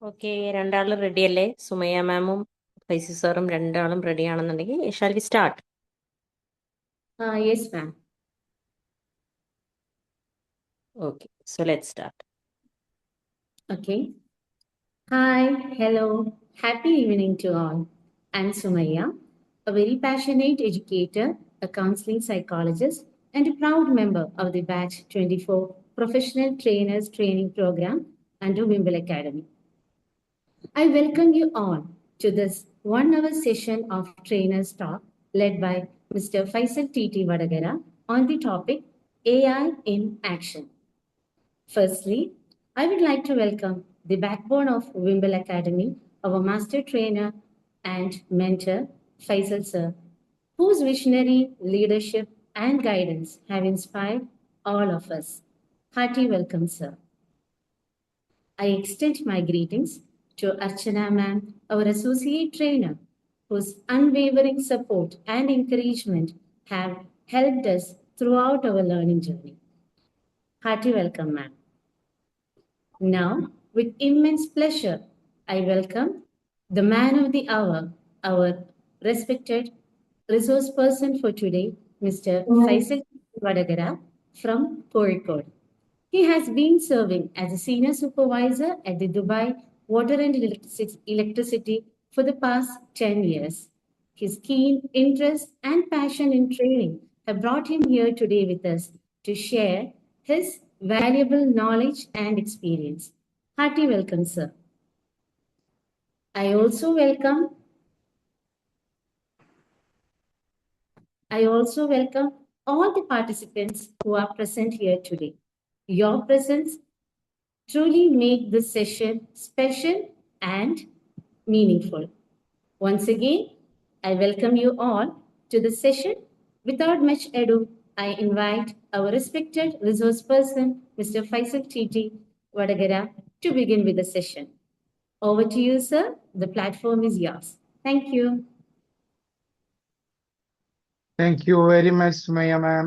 Okay, രണ്ടാളും ready അല്ലേ? സുമയ്യ മാമും ഫൈസി സാറും രണ്ടാളും റെഡി ആണെന്നുണ്ടെങ്കിൽ shall we start? Yes, ma'am. Okay, so let start. Okay. Hi, hello, happy evening to all. I'm Sumaya, a very passionate educator, a counseling psychologist, and a proud member of the Batch 24 Professional Trainers Training Program under Wimble Academy. I welcome you all to this 1 hour session of Trainers Talk led by Mr. Faisal T.T. Vadagara on the topic AI in Action. Firstly, I would like to welcome the backbone of Wimble Academy, our master trainer and mentor, Faisal Sir, whose visionary leadership and guidance have inspired all of us. Hearty welcome, sir. I extend my greetings to Archana ma'am, our associate trainer, whose unwavering support and encouragement have helped us throughout our learning journey. Hearty welcome, ma'am. Now, with immense pleasure, I welcome the man of the hour, our respected resource person for today, Mr. Faisal Vadagara from Kozhikode. He has been serving as a senior supervisor at the Dubai Water and Electricity for the past 10 years. His keen interest and passion in training have brought him here today with us to share his valuable knowledge and experience. Hearty welcome, sir. I also welcome I also welcome all the participants who are present here today. Your presence truly make this session special and meaningful. Once again, I welcome you all to the session. Without much ado, I invite our respected resource person, Mr. Faisal T.T. Vadagara, to begin with the session. Over to you, sir. The platform is yours. Thank you. Thank you very much, Sumaya ma'am,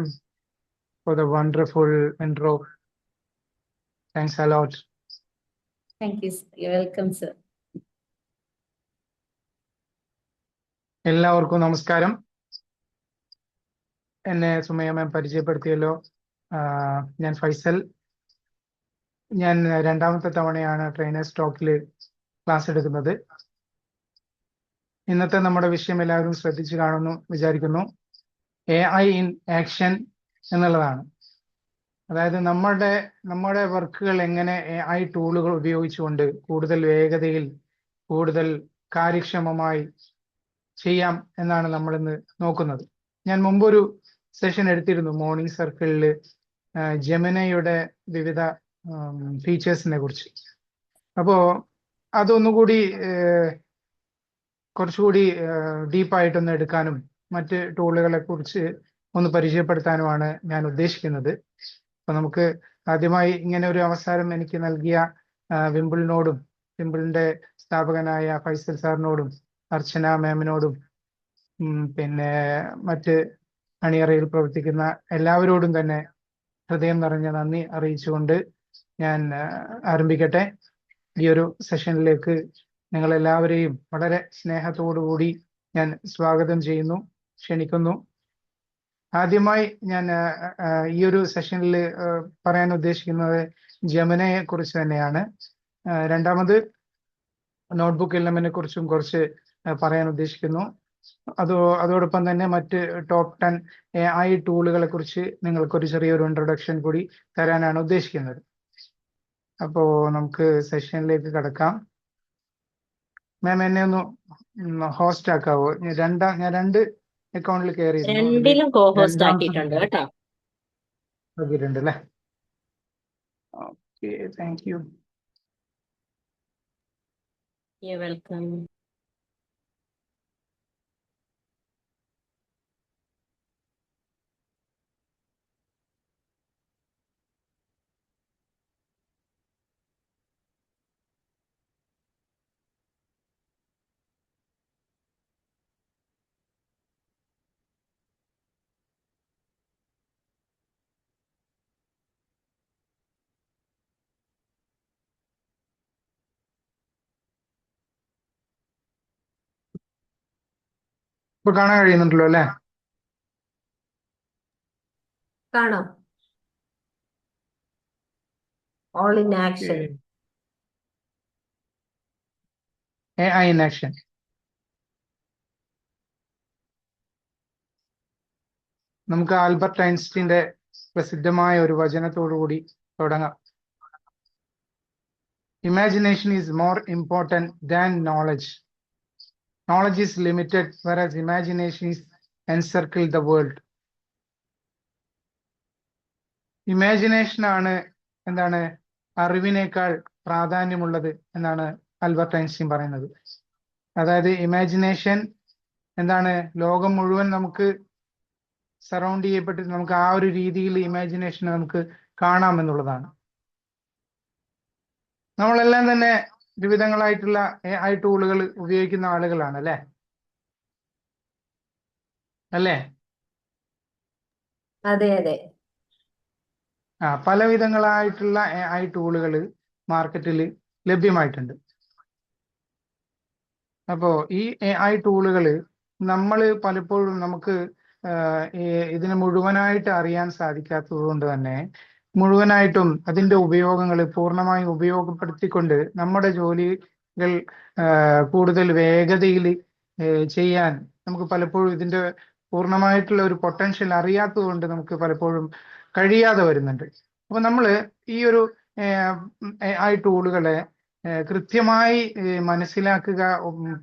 for the wonderful intro. Thanks a lot. Thank you, sir. You're welcome, sir. എല്ലാവർക്കും നമസ്കാരം. എന്നെ സുമയ മാം പരിചയപ്പെടുത്തിയല്ലോ. ഞാൻ ഫൈസൽ. ഞാൻ രണ്ടാമത്തെ തവണയാണ് trainers ടോക്കിൽ class എടുക്കുന്നത്. ഇന്നത്തെ നമ്മുടെ വിഷയം എല്ലാവരും ശ്രദ്ധിച്ചു കാണുന്നു വിചാരിക്കുന്നു. AI ഇൻ ആക്ഷൻ എന്നുള്ളതാണ്. അതായത് നമ്മുടെ വർക്കുകൾ എങ്ങനെ AI ടൂളുകൾ ഉപയോഗിച്ചുകൊണ്ട് കൂടുതൽ വേഗതയിൽ കൂടുതൽ കാര്യക്ഷമമായി ചെയ്യാം എന്നാണ് നമ്മൾ ഇന്ന് നോക്കുന്നത്. ഞാൻ മുമ്പൊരു സെഷൻ എടുത്തിരുന്നു മോർണിംഗ് സർക്കിളിൽ ജെമിനയുടെ വിവിധ ഫീച്ചേഴ്സിനെ കുറിച്ച്. അപ്പോൾ അതൊന്നുകൂടി കുറച്ചുകൂടി ഡീപ്പായിട്ടൊന്ന് എടുക്കാനും മറ്റ് ടൂളുകളെ കുറിച്ച് ഒന്ന് പരിചയപ്പെടുത്താനുമാണ് ഞാൻ ഉദ്ദേശിക്കുന്നത്. അപ്പൊ നമുക്ക് ആദ്യമായി ഇങ്ങനെ ഒരു അവസരം എനിക്ക് നൽകിയ വിംബിളിനോടും വിംബിളിന്റെ സ്ഥാപകനായ ഫൈസൽ സാറിനോടും അർച്ചന മാമിനോടും പിന്നെ മറ്റ് അണിയറയിൽ പ്രവർത്തിക്കുന്ന എല്ലാവരോടും തന്നെ ഹൃദയം നിറഞ്ഞ നന്ദി അറിയിച്ചുകൊണ്ട് ഞാൻ ആരംഭിക്കട്ടെ. ഈ ഒരു സെഷനിലേക്ക് നിങ്ങളെല്ലാവരെയും വളരെ സ്നേഹത്തോടുകൂടി ഞാൻ സ്വാഗതം ചെയ്യുന്നു, ക്ഷണിക്കുന്നു. ആദ്യമായി ഞാൻ ഈ ഒരു സെഷനിൽ പറയാൻ ഉദ്ദേശിക്കുന്നത് ജെമിനയെ കുറിച്ച് തന്നെയാണ്. നോട്ട്ബുക്ക് എൽഎമ്മിനെ കുറിച്ചും കുറച്ച് പറയാൻ ഉദ്ദേശിക്കുന്നു. അതോടൊപ്പം തന്നെ മറ്റ് ടോപ്പ് 10 AI ടൂളുകളെ കുറിച്ച് നിങ്ങൾക്കൊരു ചെറിയൊരു ഇൻട്രൊഡക്ഷൻ കൂടി തരാനാണ് ഉദ്ദേശിക്കുന്നത്. അപ്പോ നമുക്ക് സെഷനിലേക്ക് കടക്കാം. മാം എന്നെ ഒന്ന് ഹോസ്റ്റ് ആക്കാവോ? ഞാൻ രണ്ട് അക്കൗണ്ടിൽ കയറിയിരുന്നു. രണ്ടിലും കോ-ഹോസ്റ്റ് ആക്കിയിട്ടുണ്ട് കേട്ടോ. ആക്കിയിട്ടുണ്ട് അല്ലേ? Okay, thank you. You welcome. ഇപ്പൊ കാണാൻ കഴിയുന്നുണ്ടല്ലോ അല്ലേ? കാണാം. All in action. AI in action. നമുക്ക് ആൽബർട്ട് ഐൻസ്റ്റീന്റെ പ്രസിദ്ധമായ ഒരു വചനത്തോടു കൂടി തുടങ്ങാം. Imagination is more important than knowledge. Knowledge is limited, whereas imagination is encircle the world. Imagination ആണ് എന്താണ് അറിവിനേക്കാൾ പ്രാധാന്യമുള്ളത് എന്നാണ് ആൽബർട്ട് ഐൻസ്റ്റീൻ പറയുന്നത്. അതായത് ഇമാജിനേഷൻ എന്താണ് ലോകം മുഴുവൻ നമുക്ക് സറൗണ്ട് ചെയ്യപ്പെട്ട് നമുക്ക് ആ ഒരു രീതിയിൽ ഇമാജിനേഷൻ നമുക്ക് കാണാമെന്നുള്ളതാണ്. നമ്മളെല്ലാം തന്നെ വിവിധങ്ങളായിട്ടുള്ള AI ടൂളുകൾ ഉപയോഗിക്കുന്ന ആളുകളാണ് അല്ലേ? അല്ലേ? അതെ അതെ. പല വിധങ്ങളായിട്ടുള്ള AI ടൂളുകൾ മാർക്കറ്റിൽ ലഭ്യമായിട്ടുണ്ട്. അപ്പോ ഈ AI ടൂളുകൾ നമ്മൾ പലപ്പോഴും നമുക്ക് ഇതിനെ മുഴുവനായിട്ട് അറിയാൻ സാധിക്കാത്തത് കൊണ്ട് തന്നെ മുഴുവനായിട്ടും അതിന്റെ ഉപയോഗങ്ങൾ പൂർണ്ണമായും ഉപയോഗപ്പെടുത്തിക്കൊണ്ട് നമ്മുടെ ജോലികൾ കൂടുതൽ വേഗതയിൽ ചെയ്യാൻ നമുക്ക് പലപ്പോഴും ഇതിന്റെ പൂർണ്ണമായിട്ടുള്ള ഒരു പൊട്ടൻഷ്യൽ അറിയാത്തത് കൊണ്ട് നമുക്ക് പലപ്പോഴും കഴിയാതെ വരുന്നുണ്ട്. അപ്പൊ നമ്മൾ ഈ ഒരു AI ടൂളുകളെ കൃത്യമായി മനസ്സിലാക്കുക,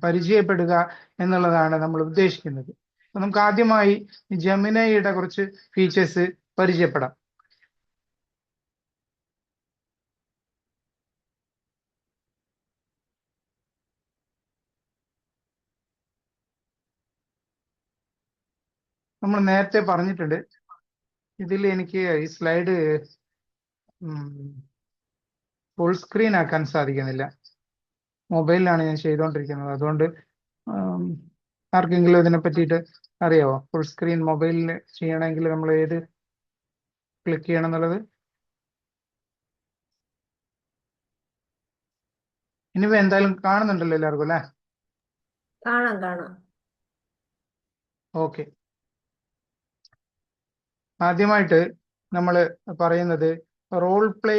പരിചയപ്പെടുക എന്നുള്ളതാണ് നമ്മൾ ഉദ്ദേശിക്കുന്നത്. അപ്പൊ നമുക്ക് ആദ്യമായി ജെമിനൈയുടെ കുറച്ച് ഫീച്ചേഴ്സ് പരിചയപ്പെടാം. നമ്മൾ നേരത്തെ പറഞ്ഞിട്ടുണ്ട്, ഇതിൽ എനിക്ക് ഈ സ്ലൈഡ് ഫുൾ സ്ക്രീൻ ആക്കാൻ സാധിക്കുന്നില്ല. മൊബൈലിലാണ് ഞാൻ ചെയ്തുകൊണ്ടിരിക്കുന്നത്. അതുകൊണ്ട് ആർക്കെങ്കിലും ഇതിനെ പറ്റിയിട്ട് അറിയാവോ? ഫുൾ സ്ക്രീൻ മൊബൈലിൽ ചെയ്യണമെങ്കിൽ നമ്മൾ ഏത് ക്ലിക്ക് ചെയ്യണം എന്നുള്ളത്? ഇനിയിപ്പോ എന്തായാലും കാണുന്നുണ്ടല്ലോ എല്ലാവർക്കും അല്ലേ? കാണാം കാണാം. ഓക്കെ. ആദ്യമായിട്ട് നമ്മൾ പറയുന്നത് റോൾ പ്ലേ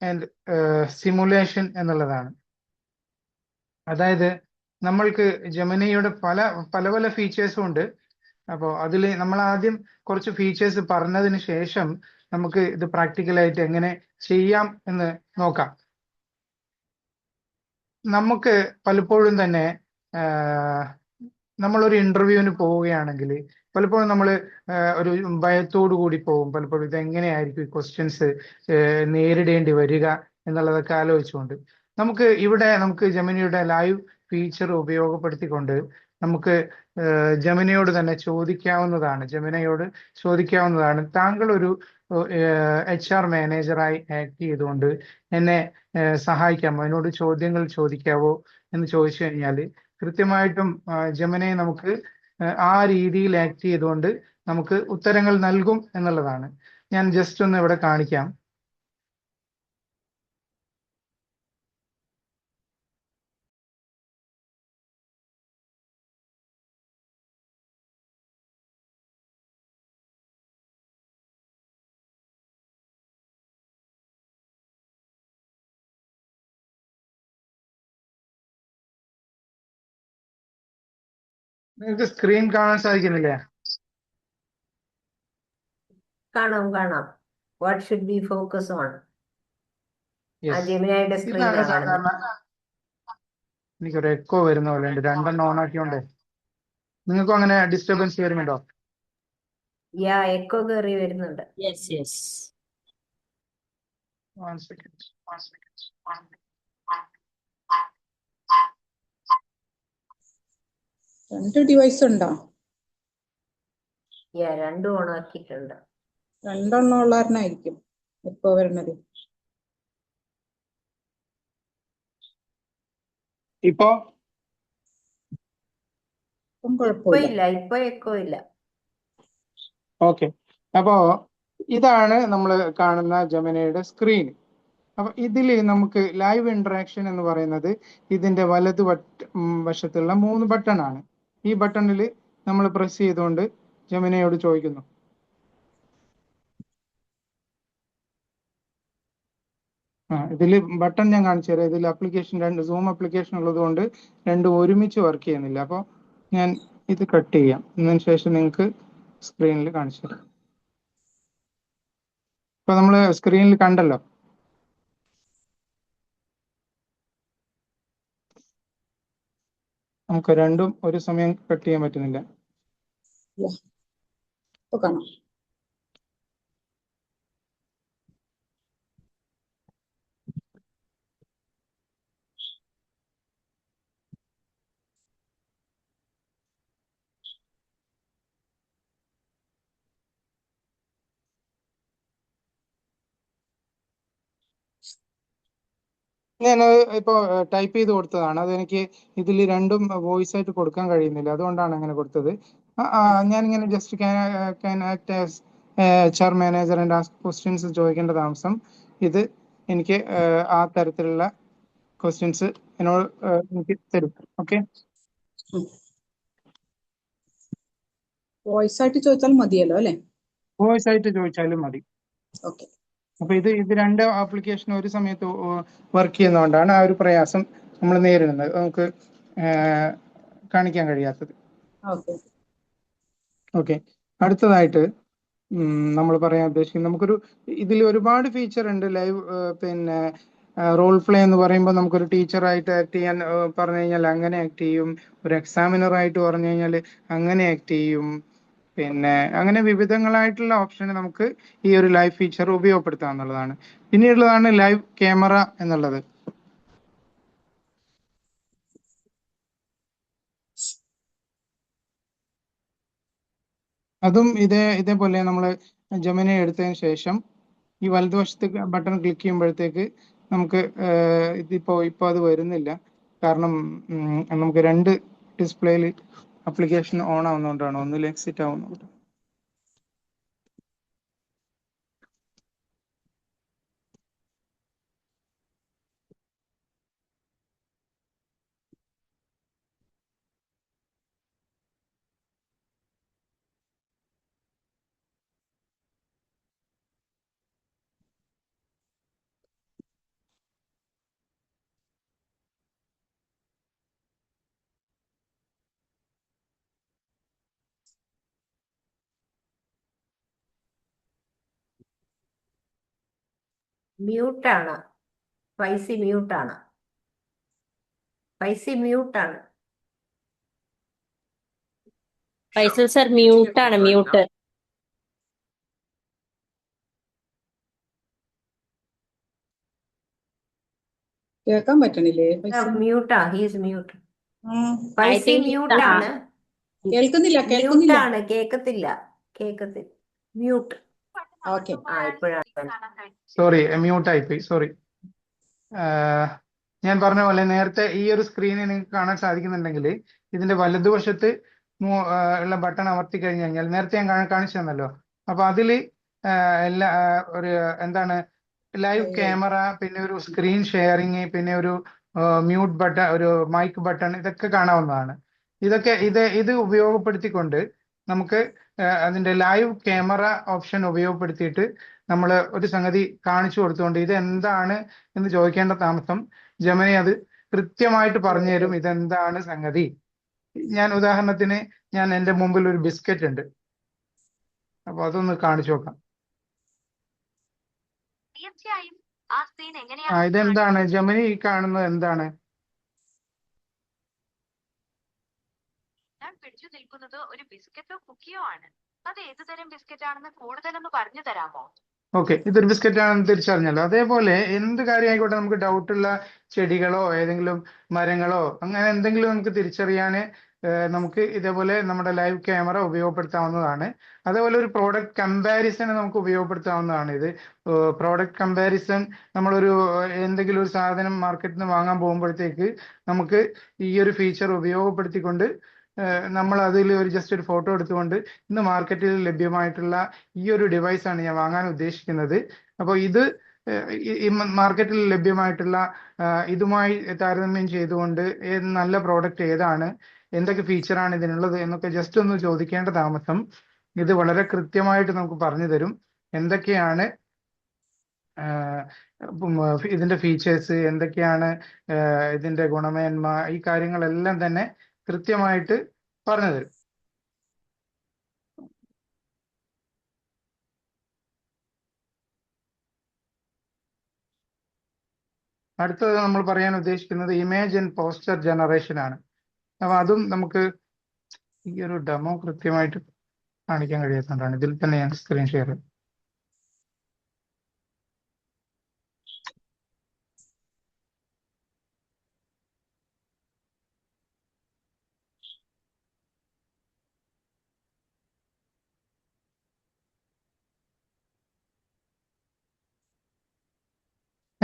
ആൻഡ് സിമുലേഷൻ എന്നുള്ളതാണ്. അതായത് നമ്മൾക്ക് ജെമിനിയുടെ പല പല പല ഫീച്ചേഴ്സും ഉണ്ട്. അപ്പോൾ അതിൽ നമ്മൾ ആദ്യം കുറച്ച് ഫീച്ചേഴ്സ് പറഞ്ഞതിന് ശേഷം നമുക്ക് ഇത് പ്രാക്ടിക്കലായിട്ട് എങ്ങനെ ചെയ്യാം എന്ന് നോക്കാം. നമുക്ക് പലപ്പോഴും തന്നെ നമ്മളൊരു ഇന്റർവ്യൂവിന് പോവുകയാണെങ്കിൽ പലപ്പോഴും നമ്മൾ ഒരു ഭയത്തോടു കൂടി പോകും. പലപ്പോഴും ഇത് എങ്ങനെയായിരിക്കും ക്വസ്റ്റ്യൻസ് നേരിടേണ്ടി വരിക എന്നുള്ളതൊക്കെ ആലോചിച്ചുകൊണ്ട് നമുക്ക് ജെമിനിയുടെ ലൈവ് ഫീച്ചർ ഉപയോഗപ്പെടുത്തിക്കൊണ്ട് നമുക്ക് ജെമിനിയോട് തന്നെ ചോദിക്കാവുന്നതാണ് താങ്കൾ ഒരു HR മാനേജറായി ആക്ട് ചെയ്തുകൊണ്ട് എന്നെ സഹായിക്കാമോ, എന്നോട് ചോദ്യങ്ങൾ ചോദിക്കാവോ എന്ന് ചോദിച്ചു കഴിഞ്ഞാൽ കൃത്യമായിട്ടും ജെമിനി നമുക്ക് ആ രീതിയിൽ ആക്ട് ചെയ്തുകൊണ്ട് നമുക്ക് ഉത്തരങ്ങൾ നൽകും എന്നുള്ളതാണ്. ഞാൻ ജസ്റ്റ് ഒന്ന് ഇവിടെ കാണിക്കാം. നിങ്ങൾക്ക് സ്ക്രീൻ കാണാൻ സാധിക്കുന്നില്ലേ? കാണാം കാണാം. What should be focus on? Yes. ജെമിനിയുടെ ഇതാണ് സ്ക്രീനാണ് സാധാരണ. കാണുന്നത്. എനിക്കൊരു എക്കോ വരുന്ന പോലെ ഉണ്ട്. രണ്ടെണ്ണം ഓൺ ആക്കിയോണ്ടേ. നിങ്ങൾക്കും അങ്ങനെ ഡിസ്റ്റർബൻസ് വരുന്നുണ്ടോ? എക്കോ കയറി വരുന്നുണ്ട്. Yes yes. One second. രണ്ട് ഡിവൈസ് ഉണ്ടോ? രണ്ടും ഓൺ ആക്കിയിട്ടുണ്ട്. രണ്ടെണ്ണം ഉള്ളവരനായിരിക്കും ഇപ്പൊ വരുന്നത്. ഇപ്പോ കുഴപ്പമില്ല. ഇപ്പൊ എക്കോ ഇല്ല. ഓക്കെ. അപ്പോ ഇതാണ് നമ്മൾ കാണുന്ന ജെമിനിയുടെ സ്ക്രീൻ. അപ്പൊ ഇതിൽ നമുക്ക് ലൈവ് ഇന്ററാക്ഷൻ എന്ന് പറയുന്നത് ഇതിന്റെ വശത്തുള്ള 3 ബട്ടൺ ആണ്. ഈ ബട്ടണിൽ നമ്മൾ പ്രസ് ചെയ്തുകൊണ്ട് ജെമിനിയോട് ചോദിക്കുന്നു. ഇതിൽ ബട്ടൺ ഞാൻ കാണിച്ചു തരാം. ഇതിൽ ആപ്ലിക്കേഷൻ രണ്ട് സൂം ആപ്ലിക്കേഷൻ ഉള്ളത് കൊണ്ട് രണ്ടും ഒരുമിച്ച് വർക്ക് ചെയ്യുന്നില്ല. അപ്പോൾ ഞാൻ ഇത് കട്ട് ചെയ്യാം. ഇതിന് ശേഷം നിങ്ങൾക്ക് സ്ക്രീനിൽ കാണിച്ചു തരാം. ഇപ്പൊ നമ്മൾ സ്ക്രീനിൽ കണ്ടല്ലോ. നമുക്ക് രണ്ടും ഒരു സമയം കട്ട് ചെയ്യാൻ പറ്റുന്നില്ല. ഇപ്പൊ കാണാം. ഞാൻ ഇപ്പോ ടൈപ്പ് ചെയ്ത് കൊടുത്തതാണ്. അതെനിക്ക് ഇതിൽ രണ്ടും വോയിസ് ആയിട്ട് കൊടുക്കാൻ കഴിയുന്നില്ല. അതുകൊണ്ടാണ് അങ്ങനെ കൊടുത്തത്. ഞാനിങ്ങനെ just can act as HR manager and ask questions ചോദിക്കേണ്ട താമസം ഇത് എനിക്ക് ആ തരത്തിലുള്ള ക്വസ്റ്റ്യൻസ് എന്നോട് എനിക്ക് തരും. ഓക്കെ, വോയിസ് ആയിട്ട് ചോദിച്ചാൽ മതിയല്ലോ അല്ലെ? വോയിസ് ആയിട്ട് ചോദിച്ചാലും മതി. ഓക്കെ. അപ്പൊ ഇത് രണ്ട് ആപ്ലിക്കേഷൻ ഒരു സമയത്ത് വർക്ക് ചെയ്യുന്നതുകൊണ്ടാണ് ആ ഒരു പ്രയാസം നമ്മൾ നേരിടുന്നത്, നമുക്ക് കാണിക്കാൻ കഴിയാത്തത്. ഓക്കെ. ഓക്കെ, അടുത്തതായിട്ട് നമ്മൾ പറയാൻ ഉദ്ദേശിക്കുന്നത് നമുക്കൊരു ഇതിൽ ഒരുപാട് ഫീച്ചർ ഉണ്ട്. ലൈവ് പിന്നെ റോൾ പ്ലേ എന്ന് പറയുമ്പോൾ നമുക്കൊരു ടീച്ചറായിട്ട് ആക്ട് ചെയ്യാൻ പറഞ്ഞു കഴിഞ്ഞാൽ അങ്ങനെ ആക്ട് ചെയ്യും. ഒരു എക്സാമിനർ ആയിട്ട് പറഞ്ഞു കഴിഞ്ഞാൽ അങ്ങനെ ആക്ട് ചെയ്യും. പിന്നെ അങ്ങനെ വിവിധങ്ങളായിട്ടുള്ള ഓപ്ഷൻ നമുക്ക് ഈ ഒരു ലൈവ് ഫീച്ചർ ഉപയോഗപ്പെടുത്താം എന്നുള്ളതാണ്. പിന്നീടുള്ളതാണ് ലൈവ് ക്യാമറ എന്നുള്ളത്. അതും ഇതേപോലെ നമ്മൾ ജെമിനി എടുത്തതിന് ശേഷം ഈ വലതുവശത്ത് ബട്ടൺ ക്ലിക്ക് ചെയ്യുമ്പോഴത്തേക്ക് നമുക്ക് ഇപ്പൊ അത് വരുന്നില്ല. കാരണം നമുക്ക് രണ്ട് ഡിസ്പ്ലേയിൽ ആപ്ലിക്കേഷൻ ഓൺ ആവുന്നതുകൊണ്ടാണ്. ഒന്നിൽ എക്സിറ്റ് ആവുന്നുണ്ട്. മ്യൂട്ടാണ്. ഫൈസി മ്യൂട്ടാണ്. ഫൈസി മ്യൂട്ടാണ്. ഫൈസൽ സർ മ്യൂട്ടാണ്. മ്യൂട്ട്. കേൾക്കാൻ പറ്റണില്ലേ? മ്യൂട്ടാ. He's mute. ആ, ഫൈസി മ്യൂട്ടാണ്. കേൾക്കുന്നില്ല. മ്യൂട്ടാണ്. കേക്കത്തില്ല. മ്യൂട്ട്. ഓക്കെ. ഇപ്പോഴാണ്. സോറി, മ്യൂട്ട് ആയിപ്പോയി. സോറി. ഞാൻ പറഞ്ഞ പോലെ നേരത്തെ ഈ ഒരു സ്ക്രീനിൽ നിങ്ങൾക്ക് കാണാൻ സാധിക്കുന്നുണ്ടെങ്കിൽ ഇതിന്റെ വലതുവശത്ത് ഉള്ള ബട്ടൺ അമർത്തി കഴിഞ്ഞു കഴിഞ്ഞാൽ നേരത്തെ ഞാൻ കാണിച്ചു തന്നല്ലോ. അപ്പൊ അതില് എല്ലാ ഒരു എന്താണ് ലൈവ് ക്യാമറ, പിന്നെ ഒരു സ്ക്രീൻ ഷെയറിങ്, പിന്നെ ഒരു മ്യൂട്ട് ബട്ടൺ, ഒരു മൈക്ക് ബട്ടൺ, ഇതൊക്കെ കാണാവുന്നതാണ്. ഇത് ഉപയോഗപ്പെടുത്തിക്കൊണ്ട് നമുക്ക് അതിന്റെ ലൈവ് ക്യാമറ ഓപ്ഷൻ ഉപയോഗപ്പെടുത്തിയിട്ട് നമ്മൾ ഒരു സംഗതി കാണിച്ചു കൊടുത്തുകൊണ്ട് ഇത് എന്താണ് എന്ന് ചോദിക്കേണ്ട താമസം ജെമിനി അത് കൃത്യമായിട്ട് പറഞ്ഞു തരും ഇതെന്താണ് സംഗതി. ഞാൻ ഉദാഹരണത്തിന് എൻ്റെ മുമ്പിൽ ഒരു ബിസ്ക്കറ്റ് ഉണ്ട്. അപ്പൊ അതൊന്ന് കാണിച്ചു നോക്കാം. ഇതെന്താണ് ജെമിനി ഈ കാണുന്നത്? എന്താണ്? പിടിച്ചു നിൽക്കുന്നത് ഒരു ബിസ്ക്കറ്റോ കുക്കിയോ ആണ്. അത് ഏതുതരം ബിസ്ക്കറ്റ് ആണെന്ന് കൂടുതലൊന്ന് പറഞ്ഞു തരാമോ? ഓക്കെ, ഇതൊരു ബിസ്ക്കറ്റ് ആണെന്ന് തിരിച്ചറിഞ്ഞല്ലോ. അതേപോലെ എന്ത് കാര്യമായിക്കോട്ടെ, നമുക്ക് ഡൗട്ടുള്ള ചെടികളോ ഏതെങ്കിലും മരങ്ങളോ അങ്ങനെ എന്തെങ്കിലും നമുക്ക് തിരിച്ചറിയാൻ നമുക്ക് ഇതേപോലെ നമ്മുടെ ലൈവ് ക്യാമറ ഉപയോഗപ്പെടുത്താവുന്നതാണ്. അതേപോലെ ഒരു പ്രോഡക്റ്റ് കമ്പാരിസൺ നമുക്ക് ഉപയോഗപ്പെടുത്താവുന്നതാണ്. ഇത് പ്രോഡക്റ്റ് കമ്പാരിസൺ നമ്മളൊരു എന്തെങ്കിലും ഒരു സാധനം മാർക്കറ്റിൽ നിന്ന് വാങ്ങാൻ പോകുമ്പോഴത്തേക്ക് നമുക്ക് ഈ ഒരു ഫീച്ചർ ഉപയോഗപ്പെടുത്തിക്കൊണ്ട് നമ്മൾ അതിൽ ജസ്റ്റ് ഒരു ഫോട്ടോ എടുത്തുകൊണ്ട് ഇന്ന് മാർക്കറ്റിൽ ലഭ്യമായിട്ടുള്ള ഈ ഒരു ഡിവൈസാണ് ഞാൻ വാങ്ങാൻ ഉദ്ദേശിക്കുന്നത്. അപ്പോൾ ഇത് മാർക്കറ്റിൽ ലഭ്യമായിട്ടുള്ള ഇതുമായി താരതമ്യം ചെയ്തുകൊണ്ട് നല്ല പ്രോഡക്റ്റ് ഏതാണ് എന്തൊക്കെ ഫീച്ചറാണ് ഇതിനുള്ളത് എന്നൊക്കെ ജസ്റ്റ് ഒന്ന് ചോദിക്കേണ്ട താമസം ഇത് വളരെ കൃത്യമായിട്ട് നമുക്ക് പറഞ്ഞു തരും. എന്തൊക്കെയാണ് ഇതിന്റെ ഫീച്ചേഴ്സ്, എന്തൊക്കെയാണ് ഇതിന്റെ ഗുണമേന്മ, ഈ കാര്യങ്ങളെല്ലാം തന്നെ കൃത്യമായിട്ട് പറഞ്ഞു തരും. അടുത്തത് നമ്മൾ പറയാൻ ഉദ്ദേശിക്കുന്നത് ഇമേജ് ആൻഡ് പോസ്റ്റർ ജനറേഷൻ ആണ്. അപ്പൊ അതും നമുക്ക് ഈ ഒരു ഡെമോ കൃത്യമായിട്ട് കാണിക്കാൻ കഴിയാത്തതുകൊണ്ടാണ്. ഇതിൽ തന്നെ ഞാൻ സ്ക്രീൻ ഷെയർ ചെയ്യും.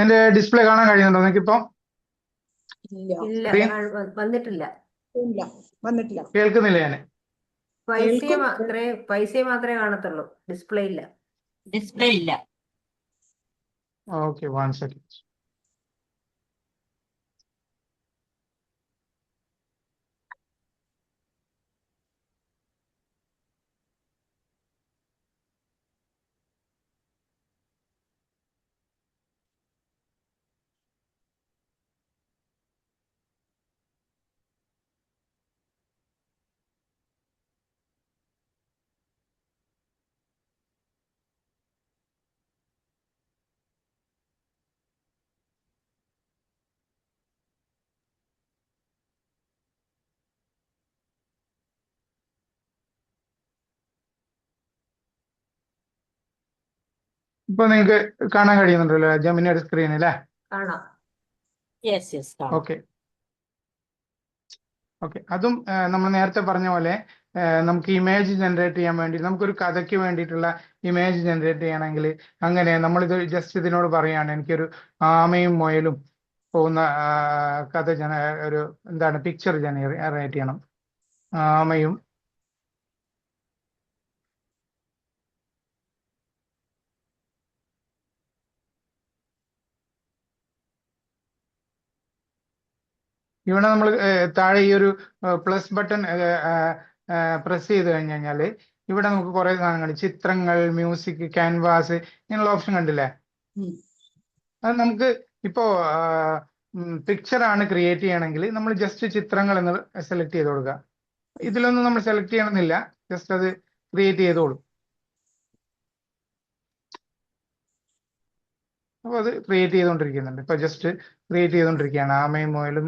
എന്റെ ഡിസ്പ്ലേ കാണാൻ കഴിയുന്നുണ്ടോ നിങ്ങൾക്കിപ്പോ? ഇല്ല ഇല്ല സ്ക്രീൻ വന്നിട്ടില്ല. ഇല്ല വന്നിട്ടില്ല. കേൾക്കുന്നില്ല ഞാൻ? കേൾക്കും. പൈസ മാത്രമേ കാണത്തുള്ളൂ, ഡിസ്പ്ലേ ഇല്ല. ഡിസ്പ്ലേ ഇല്ല. Okay, 1 second. ഇപ്പൊ നിങ്ങൾക്ക് കാണാൻ കഴിയുന്നുണ്ടല്ലോ ജെമിനിയുടെ സ്ക്രീൻ അല്ലേ? കാണാം. യെസ് യെസ് കാണാം. Okay okay. അതും നമ്മൾ നേരത്തെ പറഞ്ഞ പോലെ നമുക്ക് ഇമേജ് ജനറേറ്റ് ചെയ്യാൻ വേണ്ടി, നമുക്കൊരു കഥയ്ക്ക് വേണ്ടിയിട്ടുള്ള ഇമേജ് ജനറേറ്റ് ചെയ്യണമെങ്കിൽ അങ്ങനെ നമ്മളിത് ജസ്റ്റ് ഇതിനോട് പറയുകയാണ്, എനിക്കൊരു ആമയും മുയലും പോകുന്ന കഥ ഒരു എന്താണ് പിക്ചർ ജനറേറ്റ് ചെയ്യണം. ആമയും ഇവിടെ നമ്മൾ താഴെ ഈ ഒരു പ്ലസ് ബട്ടൺ പ്രസ് ചെയ്ത് കഴിഞ്ഞ് കഴിഞ്ഞാൽ ഇവിടെ നമുക്ക് കുറെ സാധനങ്ങൾ, ചിത്രങ്ങൾ, മ്യൂസിക്, ക്യാൻവാസ്, ഇങ്ങനെയുള്ള ഓപ്ഷൻ കണ്ടില്ലേ? ഉം. അത് നമുക്ക് ഇപ്പോ പിക്ചർ ആണ് ക്രിയേറ്റ് ചെയ്യണമെങ്കിൽ നമ്മൾ ജസ്റ്റ് ചിത്രങ്ങൾ എന്ന് സെലക്ട് ചെയ്ത് കൊടുക്കുക. ഇതിലൊന്നും നമ്മൾ സെലക്ട് ചെയ്യണമെന്നില്ല, ജസ്റ്റ് അത് ക്രിയേറ്റ് ചെയ്തോളൂ. അപ്പോൾ അത് ക്രിയേറ്റ് ചെയ്തുകൊണ്ടിരിക്കുന്നുണ്ട്. ഇപ്പൊ ജസ്റ്റ് ക്രിയേറ്റ് ചെയ്തുകൊണ്ടിരിക്കുകയാണ്. ആമയും മുയലും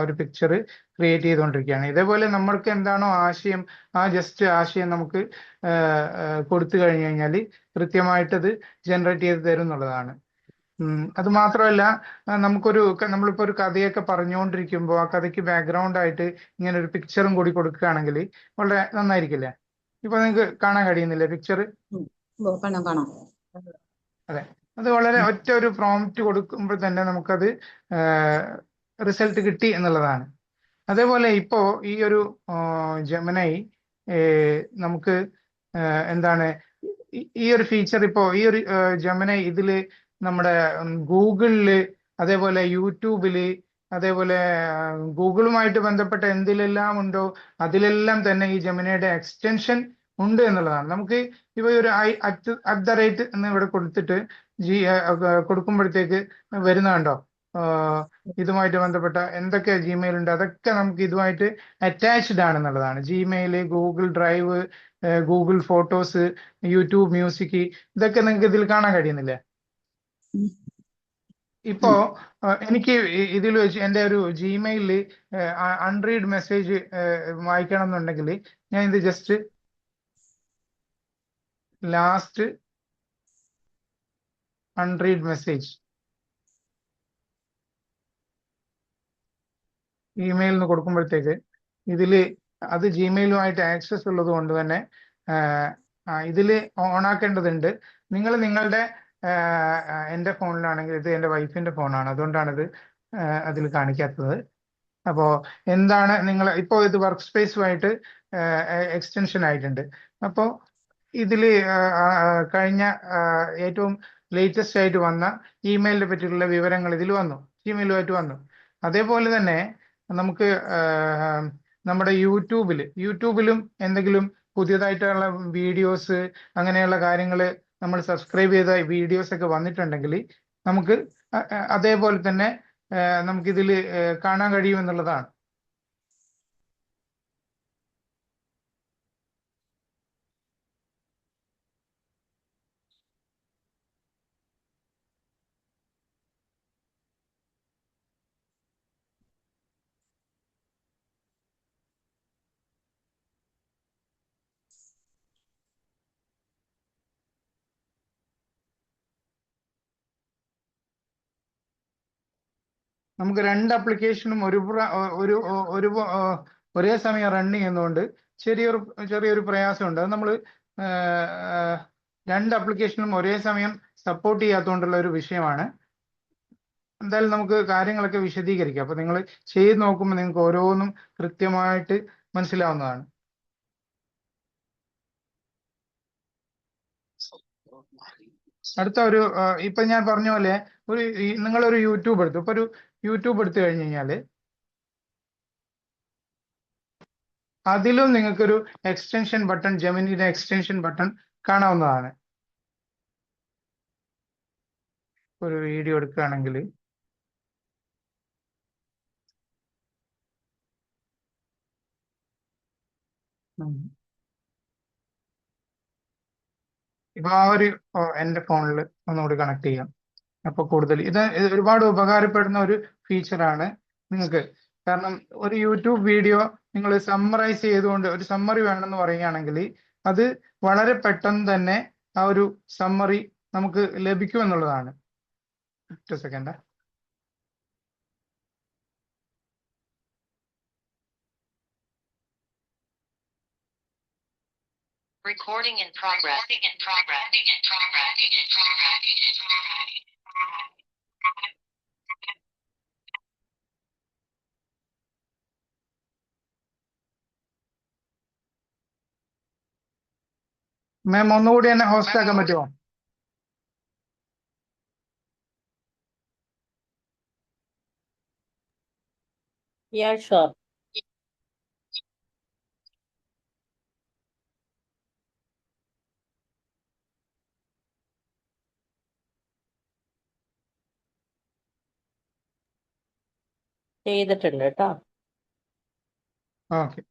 ഒരു പിക്ചർ ക്രിയേറ്റ് ചെയ്തുകൊണ്ടിരിക്കുകയാണ്. ഇതേപോലെ നമ്മൾക്ക് എന്താണോ ആശയം, ആ ജസ്റ്റ് ആശയം നമുക്ക് കൊടുത്തു കഴിഞ്ഞു കഴിഞ്ഞാൽ കൃത്യമായിട്ട് അത് ജനറേറ്റ് ചെയ്ത് തരും എന്നുള്ളതാണ്. അത് മാത്രമല്ല, നമ്മളിപ്പോ ഒരു കഥയൊക്കെ പറഞ്ഞുകൊണ്ടിരിക്കുമ്പോൾ ആ കഥയ്ക്ക് ബാക്ക്ഗ്രൗണ്ട് ആയിട്ട് ഇങ്ങനെ ഒരു പിക്ചറും കൂടി കൊടുക്കുകയാണെങ്കിൽ വളരെ നന്നായിരിക്കില്ലേ? ഇപ്പൊ നിങ്ങൾക്ക് കാണാൻ കഴിയുന്നില്ലേ പിക്ചർ? കാണാം കാണാം. അതെ, അത് വളരെ ഒറ്റ ഒരു പ്രോംപ്റ്റ് കൊടുക്കുമ്പോൾ തന്നെ നമുക്കത് റിസൾട്ട് കിട്ടി എന്നുള്ളതാണ്. അതേപോലെ ഇപ്പോ ഈ ഒരു ജെമിനി നമുക്ക് എന്താണ് ഈ ഒരു ഫീച്ചർ, ഇപ്പോ ഈ ഒരു ജെമിനി ഇതില് നമ്മുടെ ഗൂഗിളില്, അതേപോലെ യൂട്യൂബില്, അതേപോലെ ഗൂഗിളുമായിട്ട് ബന്ധപ്പെട്ട എന്തിലെല്ലാം ഉണ്ടോ അതിലെല്ലാം തന്നെ ഈ ജെമിനിയുടെ എക്സ്റ്റൻഷൻ ഉണ്ട് എന്നുള്ളതാണ്. നമുക്ക് ഇവ ഒരു @ എന്ന് ഇവിടെ കൊടുത്തിട്ട് കൊടുക്കുമ്പോഴത്തേക്ക് വരുന്ന കണ്ടോ, ഇതുമായിട്ട് ബന്ധപ്പെട്ട എന്തൊക്കെ ജിമെയിൽ ഉണ്ട് അതൊക്കെ നമുക്ക് ഇതുമായിട്ട് അറ്റാച്ച്ഡ് ആണെന്നുള്ളതാണ്. Gmail, Google drive, Google photos, YouTube music, ഇതൊക്കെ നിങ്ങൾക്ക് ഇതിൽ കാണാൻ കഴിയുന്നില്ലേ? ഇപ്പോ എനിക്ക് ഇതിൽ വെച്ച് എൻ്റെ ഒരു ജിമെയിലിൽ അൺറീഡ് മെസ്സേജ് വായിക്കണം എന്നുണ്ടെങ്കിൽ ഞാൻ ഇത് just last unread message email എന്ന് കൊടുക്കുമ്പോഴത്തേക്ക് ഇതിൽ അത് ജിമെയിലുമായിട്ട് ആക്സസ് ഉള്ളത് കൊണ്ട് തന്നെ ഇതിൽ ഓണാക്കേണ്ടതുണ്ട്. നിങ്ങൾ നിങ്ങളുടെ എൻ്റെ ഫോണിലാണെങ്കിൽ, ഇത് എൻ്റെ വൈഫിൻ്റെ ഫോണാണ്, അതുകൊണ്ടാണിത് അതിൽ കാണിക്കാത്തത്. അപ്പോൾ എന്താണ് നിങ്ങൾ ഇപ്പോൾ ഇത് വർക്ക് സ്പേസുമായിട്ട് എക്സ്റ്റൻഷൻ ആയിട്ടുണ്ട്. അപ്പോൾ ഇതിൽ കഴിഞ്ഞ ഏറ്റവും ലേറ്റസ്റ്റ് ആയിട്ട് വന്ന ഇമെയിലിനെ പറ്റിയുള്ള വിവരങ്ങൾ ഇതിൽ വന്നു, ജിമെയിലുമായിട്ട് വന്നു. അതേപോലെ തന്നെ നമുക്ക് നമ്മുടെ യൂട്യൂബിലും എന്തെങ്കിലും പുതിയതായിട്ടുള്ള വീഡിയോസ് അങ്ങനെയുള്ള കാര്യങ്ങൾ നമ്മൾ സബ്സ്ക്രൈബ് ചെയ്ത വീഡിയോസ് ഒക്കെ വന്നിട്ടുണ്ടെങ്കിൽ നമുക്ക് അതേപോലെ തന്നെ നമുക്കിതിൽ കാണാൻ കഴിയുമെന്നുള്ളതാണ്. നമുക്ക് രണ്ട് ആപ്ലിക്കേഷനും ഒരേ സമയം റൺ ചെയ്യുന്നതുകൊണ്ട് ചെറിയൊരു പ്രയാസമുണ്ട്. അത് നമ്മൾ രണ്ട് ആപ്ലിക്കേഷനും ഒരേ സമയം സപ്പോർട്ട് ചെയ്യാത്തതുകൊണ്ടുള്ള ഒരു വിഷയമാണ്. എന്തായാലും നമുക്ക് കാര്യങ്ങളൊക്കെ വിശദീകരിക്കാം. അപ്പൊ നിങ്ങൾ ചെയ്ത് നോക്കുമ്പോൾ നിങ്ങൾക്ക് ഓരോന്നും കൃത്യമായിട്ട് മനസ്സിലാവുന്നതാണ്. അടുത്ത ഇപ്പൊ ഞാൻ പറഞ്ഞ പോലെ നിങ്ങളൊരു യൂട്യൂബ് എടുത്തു. ഇപ്പൊ ഒരു യൂട്യൂബ് എടുത്തു കഴിഞ്ഞു കഴിഞ്ഞാല് അതിലും നിങ്ങൾക്കൊരു എക്സ്റ്റൻഷൻ ബട്ടൺ, ജെമിനിയുടെ എക്സ്റ്റൻഷൻ ബട്ടൺ കാണാവുന്നതാണ്. ഒരു വീഡിയോ എടുക്കുകയാണെങ്കിൽ ഇപ്പൊ എന്റെ ഫോണിൽ ഒന്നുകൂടി കണക്ട് ചെയ്യാം. അപ്പൊ കൂടുതൽ ഇത് ഒരുപാട് ഉപകാരപ്പെടുന്ന ഒരു ഫീച്ചറാണ് നിങ്ങൾക്ക്. കാരണം ഒരു യൂട്യൂബ് വീഡിയോ നിങ്ങൾ സമ്മറൈസ് ചെയ്തുകൊണ്ട് ഒരു സമ്മറി വേണമെന്ന് പറയുകയാണെങ്കിൽ അത് വളരെ പെട്ടെന്ന് തന്നെ ആ ഒരു സമ്മറി നമുക്ക് ലഭിക്കുമെന്നുള്ളതാണ്. ഒറ്റ സെക്കൻഡ്. Recording in progress. മാം ഒന്നുകൂടി എന്നെ ഹോസ്റ്റ് ആക്കാൻ പറ്റുമോ? Yeah, sure. ചെയ്തിട്ടുണ്ട് കേട്ടോ. ഓക്കെ.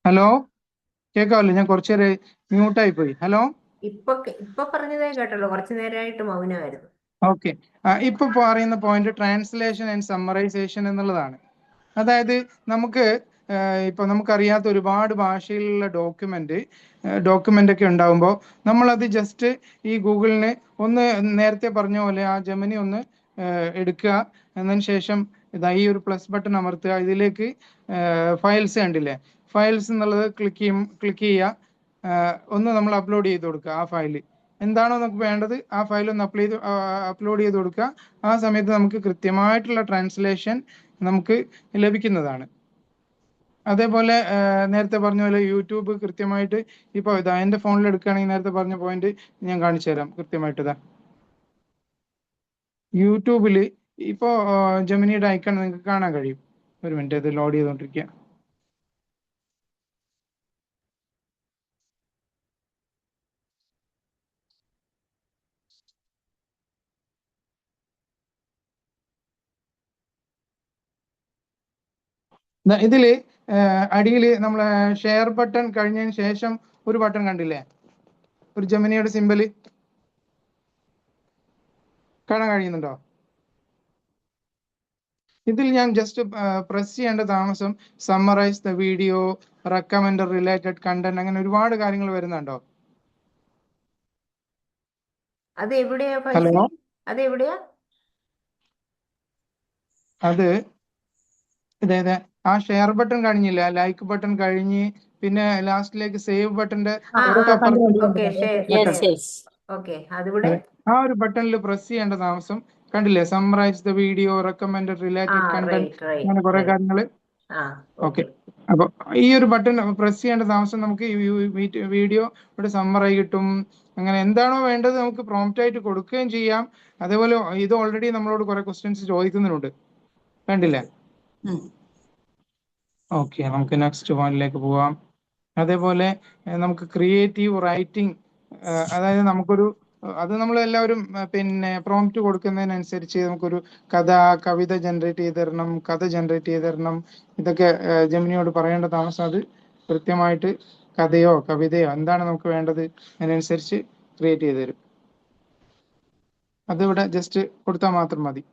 ഹലോ, കേൾക്കാമല്ലോ? ഞാൻ കുറച്ചേരം മ്യൂട്ടായി പോയി. ഹലോ, ഇപ്പൊ പറഞ്ഞതേ കേട്ടല്ലോ, കുറച്ചു നേരമായിട്ട് മൗനമായിരുന്നു. ഓക്കെ. ഇപ്പൊ പറയുന്ന പോയിന്റ് ട്രാൻസ്ലേഷൻ ആൻഡ് സമ്മറൈസേഷൻ എന്നുള്ളതാണ്. അതായത് ഇപ്പൊ നമുക്കറിയാത്ത ഒരുപാട് ഭാഷയിലുള്ള ഡോക്യുമെന്റ് ഒക്കെ ഉണ്ടാകുമ്പോൾ നമ്മളത് ജസ്റ്റ് ഈ ഗൂഗിളിന് നേരത്തെ പറഞ്ഞ പോലെ ആ ജെമിനി എടുക്കുക. എന്നതിന് ശേഷം ഈ ഒരു പ്ലസ് ബട്ടൺ അമർത്തുക. ഇതിലേക്ക് ഫയൽസ് കണ്ടില്ലേ, ഫയൽസ് എന്നുള്ളത് ക്ലിക്ക് ചെയ്യുക. നമ്മൾ അപ്ലോഡ് ചെയ്ത് കൊടുക്കുക. ആ ഫയല് എന്താണോ നമുക്ക് വേണ്ടത് ആ ഫയൽ ഒന്ന് അപ്ലോഡ് ചെയ്ത് കൊടുക്കുക. ആ സമയത്ത് നമുക്ക് കൃത്യമായിട്ടുള്ള ട്രാൻസ്ലേഷൻ നമുക്ക് ലഭിക്കുന്നതാണ്. അതേപോലെ നേരത്തെ പറഞ്ഞ പോലെ യൂട്യൂബ് കൃത്യമായിട്ട് ഇപ്പൊ എന്റെ ഫോണിൽ എടുക്കുകയാണെങ്കിൽ നേരത്തെ പറഞ്ഞ പോയിന്റ് ഞാൻ കാണിച്ചു തരാം കൃത്യമായിട്ട്. യൂട്യൂബിൽ ഇപ്പോൾ ജെമിനിയുടെ ഐക്കൺ നിങ്ങൾക്ക് കാണാൻ കഴിയും. ഒരു മിനിറ്റ്, ഇത് ലോഡ് ചെയ്തുകൊണ്ടിരിക്കുക. ഇതില് അടിയിൽ നമ്മളെ ഷെയർ ബട്ടൺ കഴിഞ്ഞതിന് ശേഷം ഒരു ബട്ടൺ കണ്ടില്ലേ, ഒരു ജെമിനിയുടെ സിമ്പല് കാണാൻ കഴിയുന്നുണ്ടോ? ഇതിൽ ഞാൻ ജസ്റ്റ് പ്രസ് ചെയ്യേണ്ട താമസം summarise the video, recommend related content, അങ്ങനെ ഒരുപാട് കാര്യങ്ങൾ വരുന്നുണ്ടോ? അത് എവിടെയാ ഹലോ, ഫൈസി? അത് എവിടെയാ? അത് ഇതേ ആ ഷെയർ ബട്ടൺ കഴിഞ്ഞില്ല, ലൈക്ക് ബട്ടൺ കഴിഞ്ഞ് പിന്നെ ലാസ്റ്റിലേക്ക് സേവ് ബട്ടന്റെ ആ ആ തൊട്ടപ്പുറത്ത് ഓക്കെ ഷെയർ ബട്ടൺ, ഓക്കെ അതിവിടെ. ആ ഒരു ബട്ടണിൽ പ്രസ് ചെയ്യേണ്ട താമസം കണ്ടില്ലേ, സമ്മറൈസ് ദ വീഡിയോ, റെക്കമെൻഡ് ആ റിലേറ്റഡ് കണ്ടന്റ്, റൈറ്റ് റൈറ്റ് അങ്ങനെ കുറെ റൈറ്റ്. കാര്യങ്ങൾ. ആ ഓക്കെ, ഓക്കെ. അപ്പൊ ഈ ഒരു ബട്ടൺ പ്രസ് ചെയ്യേണ്ട താമസം നമുക്ക് ഈ വീഡിയോ ഇവിടെ സമ്മറായി കിട്ടും. അങ്ങനെ എന്താണോ വേണ്ടത് നമുക്ക് പ്രോംപ്റ്റ് ആയിട്ട് കൊടുക്കുകയും ചെയ്യാം. അതേപോലെ ഇത് ഓൾറെഡി നമ്മളോട് കുറെ ക്വസ്റ്റ്യൻസ് ചോദിക്കുന്നുണ്ട്, കണ്ടില്ലേ? ഓക്കെ, നമുക്ക് നെക്സ്റ്റ് പോയിന്റിലേക്ക് പോവാം. അതേപോലെ നമുക്ക് ക്രിയേറ്റീവ് റൈറ്റിംഗ്, അതായത് നമുക്കൊരു അത് നമ്മളെല്ലാവരും പിന്നെ പ്രോംപ്റ്റ് കൊടുക്കുന്നതിനനുസരിച്ച് നമുക്കൊരു കവിത ജനറേറ്റ് ചെയ്ത് തരണം, കഥ ജനറേറ്റ് ചെയ്ത് തരണം. ഇതൊക്കെ ജെമിനിയോട് പറയേണ്ട താമസം അത് കൃത്യമായിട്ട് കഥയോ കവിതയോ എന്താണ് നമുക്ക് വേണ്ടത് അതിനനുസരിച്ച് ക്രിയേറ്റ് ചെയ്ത് തരും. അതിവിടെ ജസ്റ്റ് കൊടുത്താൽ മാത്രം മതി.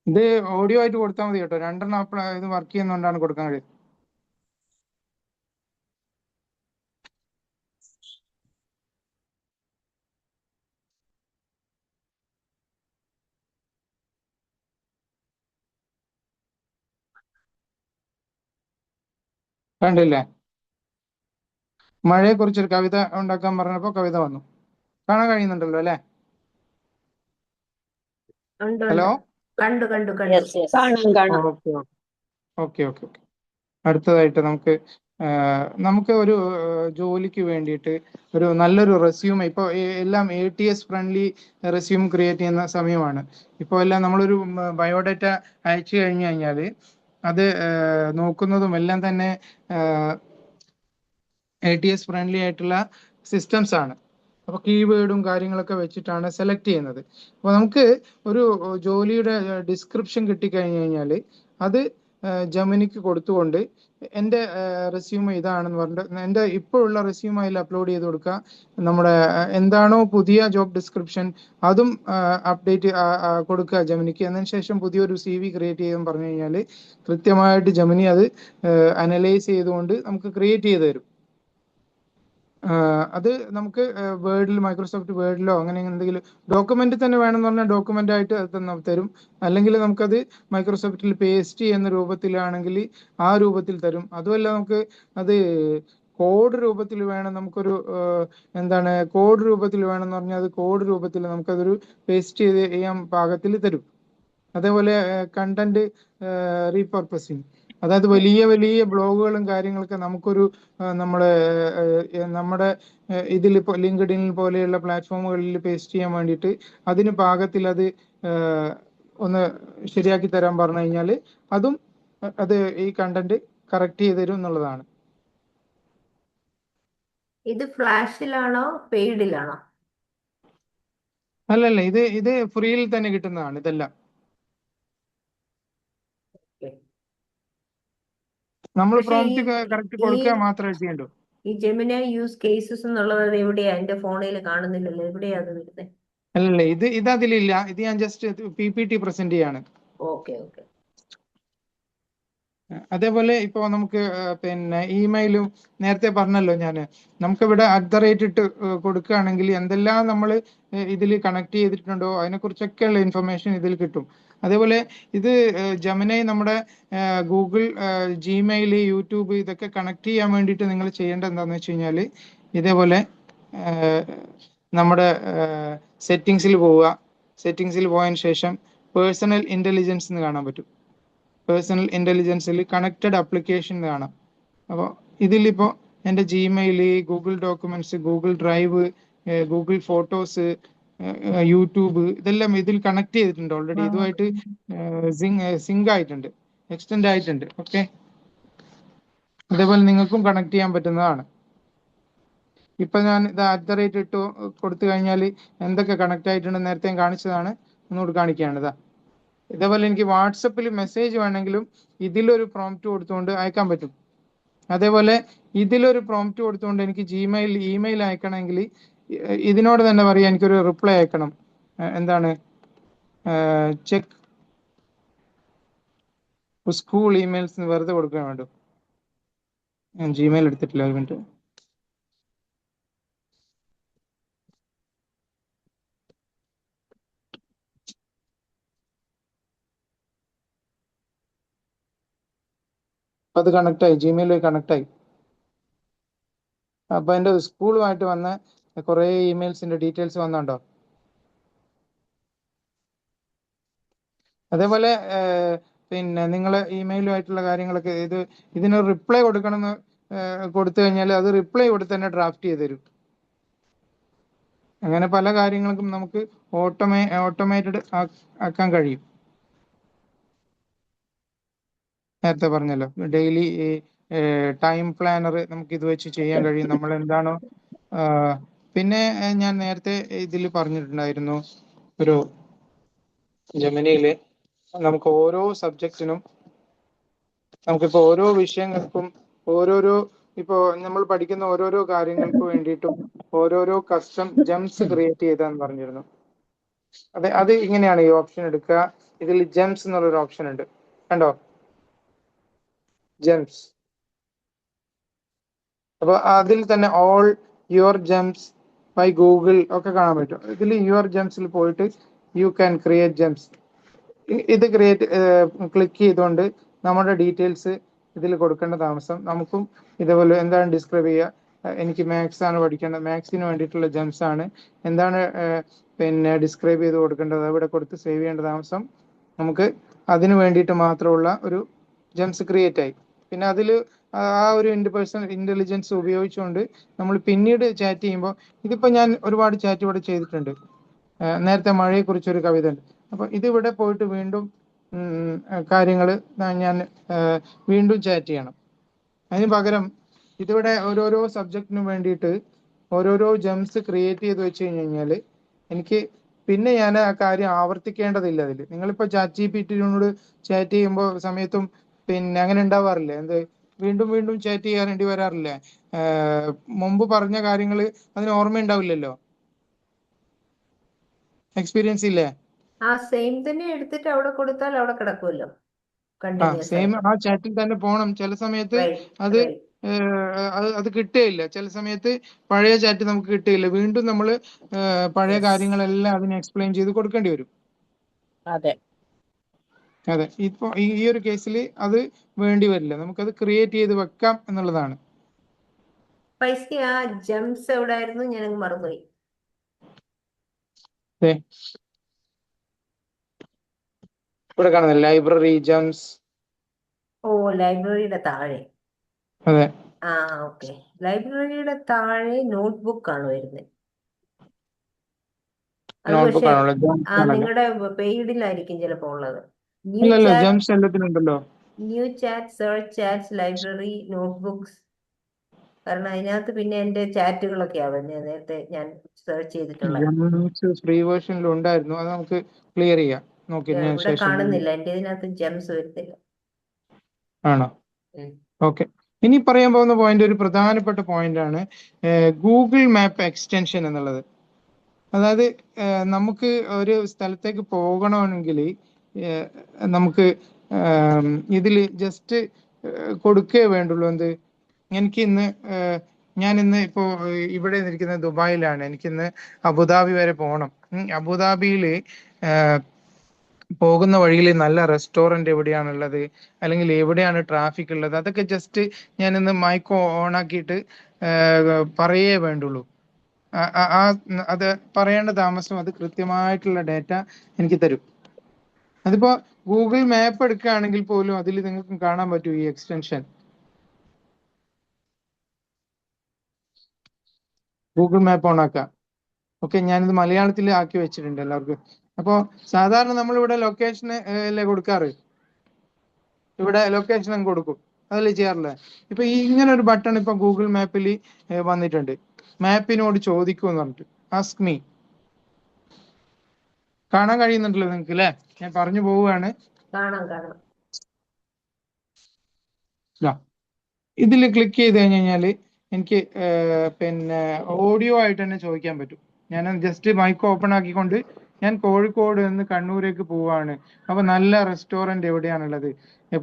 ഇത് ഓഡിയോ ആയിട്ട് കൊടുത്താൽ മതി കേട്ടോ, രണ്ടെണ്ണം അപ്പോൾ ഇത് വർക്ക് ചെയ്യുന്നതുകൊണ്ടാണ് കൊടുക്കാൻ കഴിയും. കണ്ടില്ലേ, മഴയെ കുറിച്ചൊരു കവിത ഉണ്ടാക്കാൻ പറഞ്ഞപ്പോൾ കവിത വന്നു. കാണാൻ കഴിയുന്നുണ്ടല്ലോ അല്ലെ? ഉണ്ട് ഹലോ, ഉണ്ട്. കണ്ടു കണ്ടു കണ്ടു. Okay okay okay okay. അടുത്തതായിട്ട് നമുക്ക് ഒരു ജോലിക്ക് വേണ്ടിയിട്ട് ഒരു നല്ലൊരു റെസ്യൂമെ, ഇപ്പോൾ എല്ലാം ATS ഫ്രണ്ട്ലി റെസ്യൂം ക്രിയേറ്റ് ചെയ്യുന്ന സമയമാണ്. ഇപ്പോൾ എല്ലാം നമ്മളൊരു ബയോഡാറ്റ അയച്ചു കഴിഞ്ഞു കഴിഞ്ഞാൽ അത് നോക്കുന്നതും എല്ലാം തന്നെ ATS ഫ്രണ്ട്ലി ആയിട്ടുള്ള സിസ്റ്റംസ് ആണ്. അപ്പോൾ കീവേഡും കാര്യങ്ങളൊക്കെ വെച്ചിട്ടാണ് സെലക്ട് ചെയ്യുന്നത്. അപ്പോൾ നമുക്ക് ഒരു ജോലിയുടെ ഡിസ്ക്രിപ്ഷൻ കിട്ടിക്കഴിഞ്ഞു കഴിഞ്ഞാൽ അത് ജെമിനിക്ക് കൊടുത്തുകൊണ്ട് എൻ്റെ റെസ്യൂമ് ഇതാണെന്ന് പറഞ്ഞിട്ട് എൻ്റെ ഇപ്പോഴുള്ള റെസ്യൂം അതിൽ അപ്ലോഡ് ചെയ്ത് കൊടുക്കുക. നമ്മുടെ എന്താണോ പുതിയ ജോബ് ഡിസ്ക്രിപ്ഷൻ അതും അപ്ഡേറ്റ് കൊടുക്കുക ജെമിനിക്ക്. അതിന് ശേഷം പുതിയൊരു CV ക്രിയേറ്റ് ചെയ്യാൻ പറഞ്ഞു കഴിഞ്ഞാൽ കൃത്യമായിട്ട് ജെമിനി അത് അനലൈസ് ചെയ്തുകൊണ്ട് നമുക്ക് ക്രിയേറ്റ് ചെയ്ത് തരും. അത് നമുക്ക് വേർഡിൽ, മൈക്രോസോഫ്റ്റ് വേർഡിലോ അങ്ങനെ എന്തെങ്കിലും ഡോക്യുമെന്റ് തന്നെ വേണമെന്ന് പറഞ്ഞാൽ ഡോക്യുമെന്റ് ആയിട്ട് അത് തരും. അല്ലെങ്കിൽ നമുക്കത് മൈക്രോസോഫ്റ്റിൽ പേസ്റ്റ് ചെയ്യുന്ന രൂപത്തിലാണെങ്കിൽ ആ രൂപത്തിൽ തരും. അതുമല്ല നമുക്ക് അത് കോഡ് രൂപത്തിൽ വേണം, നമുക്കൊരു കോഡ് രൂപത്തിൽ വേണമെന്ന് പറഞ്ഞാൽ അത് കോഡ് രൂപത്തിൽ നമുക്കതൊരു പേസ്റ്റ് ചെയ്യാൻ പാകത്തിൽ തരും. അതേപോലെ കണ്ടന്റ് റീപർപ്പസിങ്, അതായത് വലിയ വലിയ ബ്ലോഗുകളും കാര്യങ്ങളൊക്കെ നമുക്കൊരു നമ്മുടെ ഇതിലിപ്പോൾ ലിങ്ക്ഡിൻ പോലെയുള്ള പ്ലാറ്റ്ഫോമുകളിൽ പേസ്റ്റ് ചെയ്യാൻ വേണ്ടിയിട്ട് അതിന് പാകത്തിൽ അത് ഒന്ന് ശരിയാക്കി തരാൻ പറഞ്ഞു കഴിഞ്ഞാൽ അതും അത് ഈ കണ്ടന്റ് കറക്റ്റ് ചെയ്ത് തരും എന്നുള്ളതാണ്. ഇത് ഫ്ലാഷിലാണോ പെയ്ഡിലാണോ? അല്ലല്ല, ഇത് ഫ്രീയിൽ തന്നെ കിട്ടുന്നതാണ് ഇതെല്ലാം. നമ്മൾ പക്ഷെ പ്രോംപ്റ്റ് കറക്റ്റ് ഈ കൊടുക്കുക മാത്രമേ ചെയ്യണ്ടൂ. ഈ ജെമിനി യൂസ് കേസസ് എന്നുള്ളത് എവിടെയാ? എന്റെ ഫോണിൽ കാണുന്നില്ലല്ലോ, എവിടെയാ അത് വരുന്നത്? അല്ലല്ല, ഇത് അതിലില്ല. ഇത് ഞാൻ ജസ്റ്റ് PPT പ്രസന്റ് ചെയ്യാണ്. Okay okay. അതേപോലെ ഇപ്പോൾ നമുക്ക് പിന്നെ ഇമെയിലും നേരത്തെ പറഞ്ഞല്ലോ ഞാൻ, നമുക്കിവിടെ @ ഇട്ട് കൊടുക്കുകയാണെങ്കിൽ എന്തെല്ലാം നമ്മൾ ഇതിൽ കണക്ട് ചെയ്തിട്ടുണ്ടോ അതിനെക്കുറിച്ചൊക്കെയുള്ള ഇൻഫർമേഷൻ ഇതിൽ കിട്ടും. അതേപോലെ ഇത് ജെമിനി നമ്മുടെ ഗൂഗിൾ, Gmail, യൂട്യൂബ് ഇതൊക്കെ കണക്ട് ചെയ്യാൻ വേണ്ടിയിട്ട് നിങ്ങൾ ചെയ്യേണ്ടത് എന്താണെന്ന് വെച്ച് കഴിഞ്ഞാൽ ഇതേപോലെ നമ്മുടെ സെറ്റിങ്സിൽ പോവുക. സെറ്റിങ്സിൽ പോയതിനു ശേഷം പേഴ്സണൽ ഇന്റലിജൻസ് എന്ന് കാണാൻ പറ്റും. പേഴ്സണൽ ഇന്റലിജൻസിൽ കണക്റ്റഡ് ആപ്ലിക്കേഷൻ എന്ന് കാണാം. അപ്പോൾ ഇതിലിപ്പോൾ എൻ്റെ Gmail, Google documents, Google drive, Google photos, YouTube, ഇതെല്ലാം ഇതിൽ കണക്ട് ചെയ്തിട്ടുണ്ട് ഓൾറെഡി. ഇതുമായിട്ട് സിങ്ക് ആയിട്ടുണ്ട്, എക്സ്റ്റെൻഡ് ആയിട്ടുണ്ട്. ഓക്കെ, അതേപോലെ നിങ്ങൾക്കും കണക്ട് ചെയ്യാൻ പറ്റുന്നതാണ്. ഇപ്പൊ ഞാൻ ഇത് @ ഇട്ടു കൊടുത്തു കഴിഞ്ഞാൽ എന്തൊക്കെ കണക്ട് ആയിട്ടുണ്ടെന്ന് നേരത്തെ ഞാൻ കാണിച്ചതാണ്, ഒന്നുകൂടി കാണിക്കുകയാണ്. ഇതേപോലെ എനിക്ക് വാട്സപ്പിൽ മെസ്സേജ് വേണമെങ്കിലും ഇതിലൊരു പ്രോംപ്റ്റ് കൊടുത്തുകൊണ്ട് അയക്കാൻ പറ്റും. അതേപോലെ ഇതിലൊരു പ്രോംപ്റ്റ് കൊടുത്തുകൊണ്ട് എനിക്ക് ജിമെയിൽ, ഇമെയിൽ അയക്കണമെങ്കിൽ ഇതിനോട് തന്നെ പറയാം എനിക്കൊരു റിപ്ലൈ അയക്കണം. എന്താണ്, ചെക്ക് സ്കൂൾ ഇമെയിൽസ് വെറുതെ കൊടുക്കാൻ വേണ്ടു. ഞാൻ ജിമെയിൽ എടുത്തിട്ടില്ല, ഒരു മിനിറ്റ്. അത് കണക്ട് ആയി, ജിമെയിൽ കണക്ട് ആയി. അപ്പൊ എൻ്റെ സ്കൂളുമായിട്ട് വന്ന കുറെ ഇമെയിൽസിന്റെ ഡീറ്റെയിൽസ് വന്നുണ്ടോ? അതേപോലെ പിന്നെ നിങ്ങൾ ഇമെയിലുമായിട്ടുള്ള കാര്യങ്ങളൊക്കെ ഇതിന് റിപ്ലൈ കൊടുക്കണമെന്ന് കൊടുത്തു കഴിഞ്ഞാൽ അത് റിപ്ലൈ കൊടുത്ത് തന്നെ ഡ്രാഫ്റ്റ് ചെയ്ത് തരും. അങ്ങനെ പല കാര്യങ്ങൾക്കും നമുക്ക് ഓട്ടോമേറ്റഡ് ആക്കാൻ കഴിയും. നേരത്തെ പറഞ്ഞല്ലോ, ഡെയിലി ടൈം പ്ലാനർ നമുക്ക് ഇത് വെച്ച് ചെയ്യാൻ കഴിയും. നമ്മൾ എന്താണോ പിന്നെ ഞാൻ നേരത്തെ ഇതിൽ പറഞ്ഞിട്ടുണ്ടായിരുന്നു, ഒരു ജെമിനിയിൽ നമുക്ക് ഓരോ സബ്ജക്റ്റിനും, നമുക്കിപ്പോ ഓരോ വിഷയങ്ങൾക്കും ഓരോരോ, ഇപ്പോൾ നമ്മൾ പഠിക്കുന്ന ഓരോരോ കാര്യങ്ങൾക്ക് വേണ്ടിയിട്ടും ഓരോരോ കസ്റ്റം ജെംസ് ക്രിയേറ്റ് ചെയ്താന്ന് പറഞ്ഞിരുന്നു. അത് ഇങ്ങനെയാണ് ഈ ഓപ്ഷൻ എടുക്കുക. ഇതിൽ ജെംസ് എന്നുള്ളൊരു ഓപ്ഷൻ ഉണ്ട്, കണ്ടോ, ജെംസ്. അപ്പൊ അതിൽ തന്നെ all your gems by Google ഒക്കെ കാണാൻ പറ്റും. ഇതിൽ യുവർ ജെംസിൽ പോയിട്ട് യു ക്യാൻ ക്രിയേറ്റ് ജെംസ്. ഇത് ക്ലിക്ക് ചെയ്തുകൊണ്ട് നമ്മുടെ ഡീറ്റെയിൽസ് ഇതിൽ കൊടുക്കേണ്ട താമസം. നമുക്കും ഇതേപോലെ എന്താണ് ഡിസ്ക്രൈബ് ചെയ്യുക, എനിക്ക് മാത്സ് ആണ് പഠിക്കേണ്ടത്, മാത്സിന് വേണ്ടിയിട്ടുള്ള ജെംസ് ആണ്, എന്താണ് പിന്നെ ഡിസ്ക്രൈബ് ചെയ്ത് കൊടുക്കേണ്ടത്, അവിടെ കൊടുത്ത് സേവ് ചെയ്യേണ്ട താമസം. നമുക്ക് അതിന് വേണ്ടിയിട്ട് മാത്രമുള്ള ഒരു ജെംസ് ക്രിയേറ്റ് ആയി. പിന്നെ അതിൽ ആ ഒരു പേഴ്സണൽ ഇന്റലിജൻസ് ഉപയോഗിച്ചുകൊണ്ട് നമ്മൾ പിന്നീട് ചാറ്റ് ചെയ്യുമ്പോൾ, ഇതിപ്പോൾ ഞാൻ ഒരുപാട് ചാറ്റ് ഇവിടെ ചെയ്തിട്ടുണ്ട്. നേരത്തെ മഴയെക്കുറിച്ചൊരു കവിത ഉണ്ട്. അപ്പൊ ഇതിവിടെ പോയിട്ട് വീണ്ടും കാര്യങ്ങൾ ഞാൻ വീണ്ടും ചാറ്റ് ചെയ്യണം. അതിന് പകരം ഇതിവിടെ ഓരോരോ സബ്ജക്റ്റിനും വേണ്ടിയിട്ട് ഓരോരോ ജെംസ് ക്രിയേറ്റ് ചെയ്ത് വെച്ച് കഴിഞ്ഞാൽ എനിക്ക് പിന്നെ ഞാൻ ആ കാര്യം ആവർത്തിക്കേണ്ടതില്ല. അതിൽ നിങ്ങളിപ്പോൾ ChatGPT-യോട് ചാറ്റ് ചെയ്യുമ്പോൾ സമയത്തും പിന്നെ അങ്ങനെ ഉണ്ടാവാറില്ലേ, വീണ്ടും വീണ്ടും ചാറ്റ് ചെയ്യാൻ വരാറില്ലേ? മുമ്പ് പറഞ്ഞ കാര്യങ്ങൾ അതിന് ഓർമ്മയുണ്ടാവില്ലല്ലോ, എക്സ്പീരിയൻസ് ഇല്ലേ? ആ സെയിം തന്നെ എടുത്തിട്ട് അവിടെ കൊടുത്താൽ അവിടെ കിടക്കുമല്ലോ കണ്ടിന്യൂസ് സെയിം ആയിട്ട്. ആ ചാറ്റിൽ തന്നെ പോണം. ചില സമയത്ത് റൈറ്റ് അത് റൈറ്റ്. അത് കിട്ടുകയില്ല. ചില സമയത്ത് പഴയ ചാറ്റ് നമുക്ക് കിട്ടുകയില്ല. വീണ്ടും നമ്മൾ പഴയ യെസ്. കാര്യങ്ങളെല്ലാം അതിന് എക്സ്പ്ലെയിൻ ചെയ്ത് കൊടുക്കേണ്ടി വരും. അതെ. അതെ, ഇപ്പൊ ഈ ഒരു കേസിൽ അത് വേണ്ടി വരില്ല, നമുക്കത് ക്രിയേറ്റ് ചെയ്ത് വെക്കാം എന്നുള്ളതാണ്. പൈസ ആ ജെംസ് എവിടായിരുന്നു, ഞാനങ്ങ് മറന്നുപോയി. ഇവിടെ കാണുന്നത് ലൈബ്രറി ജെംസ്. ഓ, ലൈബ്രറിയുടെ താഴെ. അതെ, ആ ഓക്കെ. ലൈബ്രറിയുടെ താഴെ നോട്ട്ബുക്ക് ആണ് വരുന്നത്. അത് നോട്ട്ബുക്ക് പക്ഷെ ആണല്ലോ, ജെംസ് ആണല്ലോ. നിങ്ങളുടെ പെയ്ഡിലായിരിക്കും ചിലപ്പോൾ ഉള്ളത്. ന്യൂ അല്ലല്ലോ, ചാറ്റ്, ജെംസ് എല്ലാത്തിനുണ്ടല്ലോ. Search chats, library, notebooks. കാരണം അതിനകത്ത് പിന്നെ എൻ്റെ ചാറ്റുകളൊക്കെയാ വരുന്നത്. നേരത്തെ ഞാൻ സെർച്ച് ചെയ്തിട്ടുള്ള ജെംസ് ഫ്രീ വേർഷനിൽ ഉണ്ടായിരുന്നു, അത് നമുക്ക് ക്ലിയർ ചെയ്യാം നോക്കിയതിനു ഇവിടെ ശേഷം. കാണുന്നില്ല. എൻ്റെ ഇതിനകത്ത് ജെംസ് വരുന്നില്ല. ആണോ? ഓക്കെ, ഇനി പറയാൻ പോകുന്ന പോയിന്റ് ഒരു പ്രധാനപ്പെട്ട പോയിന്റ് ആണ്, ഗൂഗിൾ മാപ്പ് എക്സ്റ്റൻഷൻ എന്നുള്ളത്. അതായത് നമുക്ക് ഒരു സ്ഥലത്തേക്ക് പോകണമെങ്കിൽ നമുക്ക് ഇതിൽ ജസ്റ്റ് കൊടുക്കേ വേണ്ടുള്ളൂ. ഞാൻ ഇന്ന് ഇപ്പോൾ ഇവിടെ നിൽക്കുന്നത് ദുബായിലാണ്, എനിക്കിന്ന് അബുദാബി വരെ പോകണം. അബുദാബിയിൽ പോകുന്ന വഴിയിൽ നല്ല റെസ്റ്റോറന്റ് എവിടെയാണുള്ളത്, അല്ലെങ്കിൽ എവിടെയാണ് ട്രാഫിക് ഉള്ളത്, അതൊക്കെ ജസ്റ്റ് ഞാൻ ഇന്ന് മൈക്ക് ഓൺ ആക്കിയിട്ട് പറയേ വേണ്ടുള്ളൂ. അത് പറയേണ്ട താമസം അത് കൃത്യമായിട്ടുള്ള ഡേറ്റ എനിക്ക് തരും. അതിപ്പോ ഗൂഗിൾ മാപ്പ് എടുക്കുകയാണെങ്കിൽ പോലും അതിൽ നിങ്ങൾക്ക് കാണാൻ പറ്റും ഈ എക്സ്റ്റൻഷൻ. ഗൂഗിൾ മാപ്പ് ഓൺ ആക്കുക. ഓക്കെ, ഞാനിത് മലയാളത്തിൽ ആക്കി വെച്ചിട്ടുണ്ട് എല്ലാവർക്കും. അപ്പോൾ സാധാരണ നമ്മളിവിടെ ലൊക്കേഷൻ അല്ലേ കൊടുക്കാറ്, ഇവിടെ ലൊക്കേഷൻ അങ്ങ് കൊടുക്കും, അതല്ലേ ചെയ്യാറില്ല. ഇപ്പൊ ഈ ഇങ്ങനെ ഒരു ബട്ടൺ ഇപ്പൊ ഗൂഗിൾ മാപ്പിൽ വന്നിട്ടുണ്ട്, മാപ്പിനോട് ചോദിക്കുമെന്ന് പറഞ്ഞിട്ട് ആസ്ക് മീ. കാണാൻ കഴിയുന്നുണ്ടല്ലോ നിങ്ങൾക്ക് അല്ലേ? ഞാൻ പറഞ്ഞു പോവുകയാണ്. കാണാം കാണാം. ഇതിൽ ക്ലിക്ക് ചെയ്ത് കഴിഞ്ഞാൽ എനിക്ക് പിന്നെ ഓഡിയോ ആയിട്ട് തന്നെ ചോദിക്കാൻ പറ്റും. ഞാൻ ജസ്റ്റ് മൈക്ക് ഓപ്പൺ ആക്കിക്കൊണ്ട് ഞാൻ കോഴിക്കോട് നിന്ന് കണ്ണൂരേക്ക് പോവാണ്, അപ്പൊ നല്ല റെസ്റ്റോറന്റ് എവിടെയാണുള്ളത്,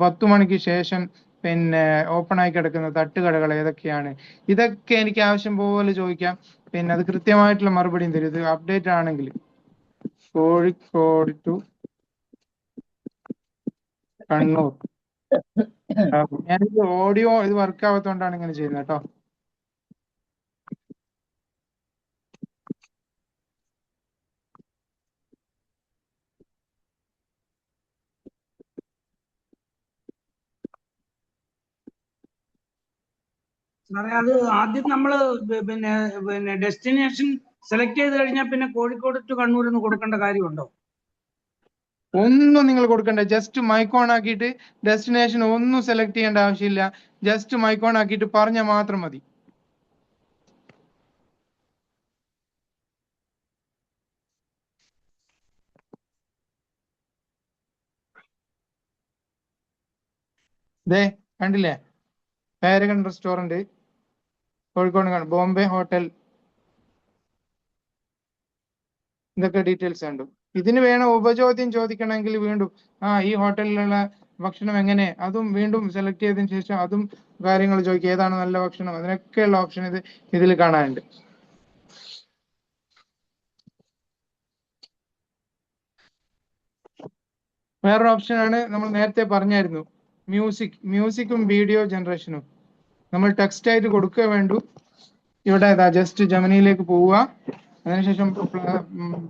10 മണിക്ക് ശേഷം പിന്നെ ഓപ്പൺ ആയി കിടക്കുന്ന തട്ടുകടകൾ ഏതൊക്കെയാണ്, ഇതൊക്കെ എനിക്ക് ആവശ്യം പോലെ ചോദിക്കാം. പിന്നെ അത് കൃത്യമായിട്ടുള്ള മറുപടിയും തരും. ഇത് അപ്ഡേറ്റ് ആണെങ്കിൽ കോഴിക്കോട് ടു കണ്ണൂർ. ഞാനിത് ഓഡിയോ ഇത് വർക്ക് ആവാത്തോണ്ടാണ് ഇങ്ങനെ ചെയ്യുന്നത് കേട്ടോ. സാറേ അത് ആദ്യം നമ്മള് പിന്നെ ഡെസ്റ്റിനേഷൻ സെലക്ട് ചെയ്ത് കഴിഞ്ഞാൽ പിന്നെ കോഴിക്കോട് ടു കണ്ണൂർ എന്ന് കൊടുക്കേണ്ട കാര്യമുണ്ടോ? ഒന്നും നിങ്ങൾ കൊടുക്കണ്ട. ജസ്റ്റ് മൈക്ക് ഓൺ ആക്കിയിട്ട് ഡെസ്റ്റിനേഷൻ ഒന്നും സെലക്ട് ചെയ്യേണ്ട ആവശ്യമില്ല. ജസ്റ്റ് മൈക്ക് ഓൺ ആക്കിയിട്ട് പറഞ്ഞാൽ മാത്രം മതി. ദേ കണ്ടില്ലേ, Paragon restaurant Kozhikode, Bombay hotel, ഇതൊക്കെ ഡീറ്റെയിൽസ് ഉണ്ട്. ഇതിന് വേണം ഉപചോദ്യം ചോദിക്കണമെങ്കിൽ വീണ്ടും ഈ ഹോട്ടലിലുള്ള ഭക്ഷണം എങ്ങനെ, അതും വീണ്ടും സെലക്ട് ചെയ്തതിനു ശേഷം അതും കാര്യങ്ങൾ ചോദിക്കുക, ഏതാണ് നല്ല ഭക്ഷണം, അതിനൊക്കെയുള്ള ഓപ്ഷൻ ഇതിൽ കാണാനുണ്ട്. വേറൊരു ഓപ്ഷനാണ് നമ്മൾ നേരത്തെ പറഞ്ഞായിരുന്നു, മ്യൂസിക്കും വീഡിയോ ജനറേഷനും. നമ്മൾ ടെക്സ്റ്റ് ആയിട്ട് കൊടുക്കുക വേണ്ടു. ഇവിടെ ജസ്റ്റ് ജെമിനിയിലേക്ക് പോവുക, അതിനുശേഷം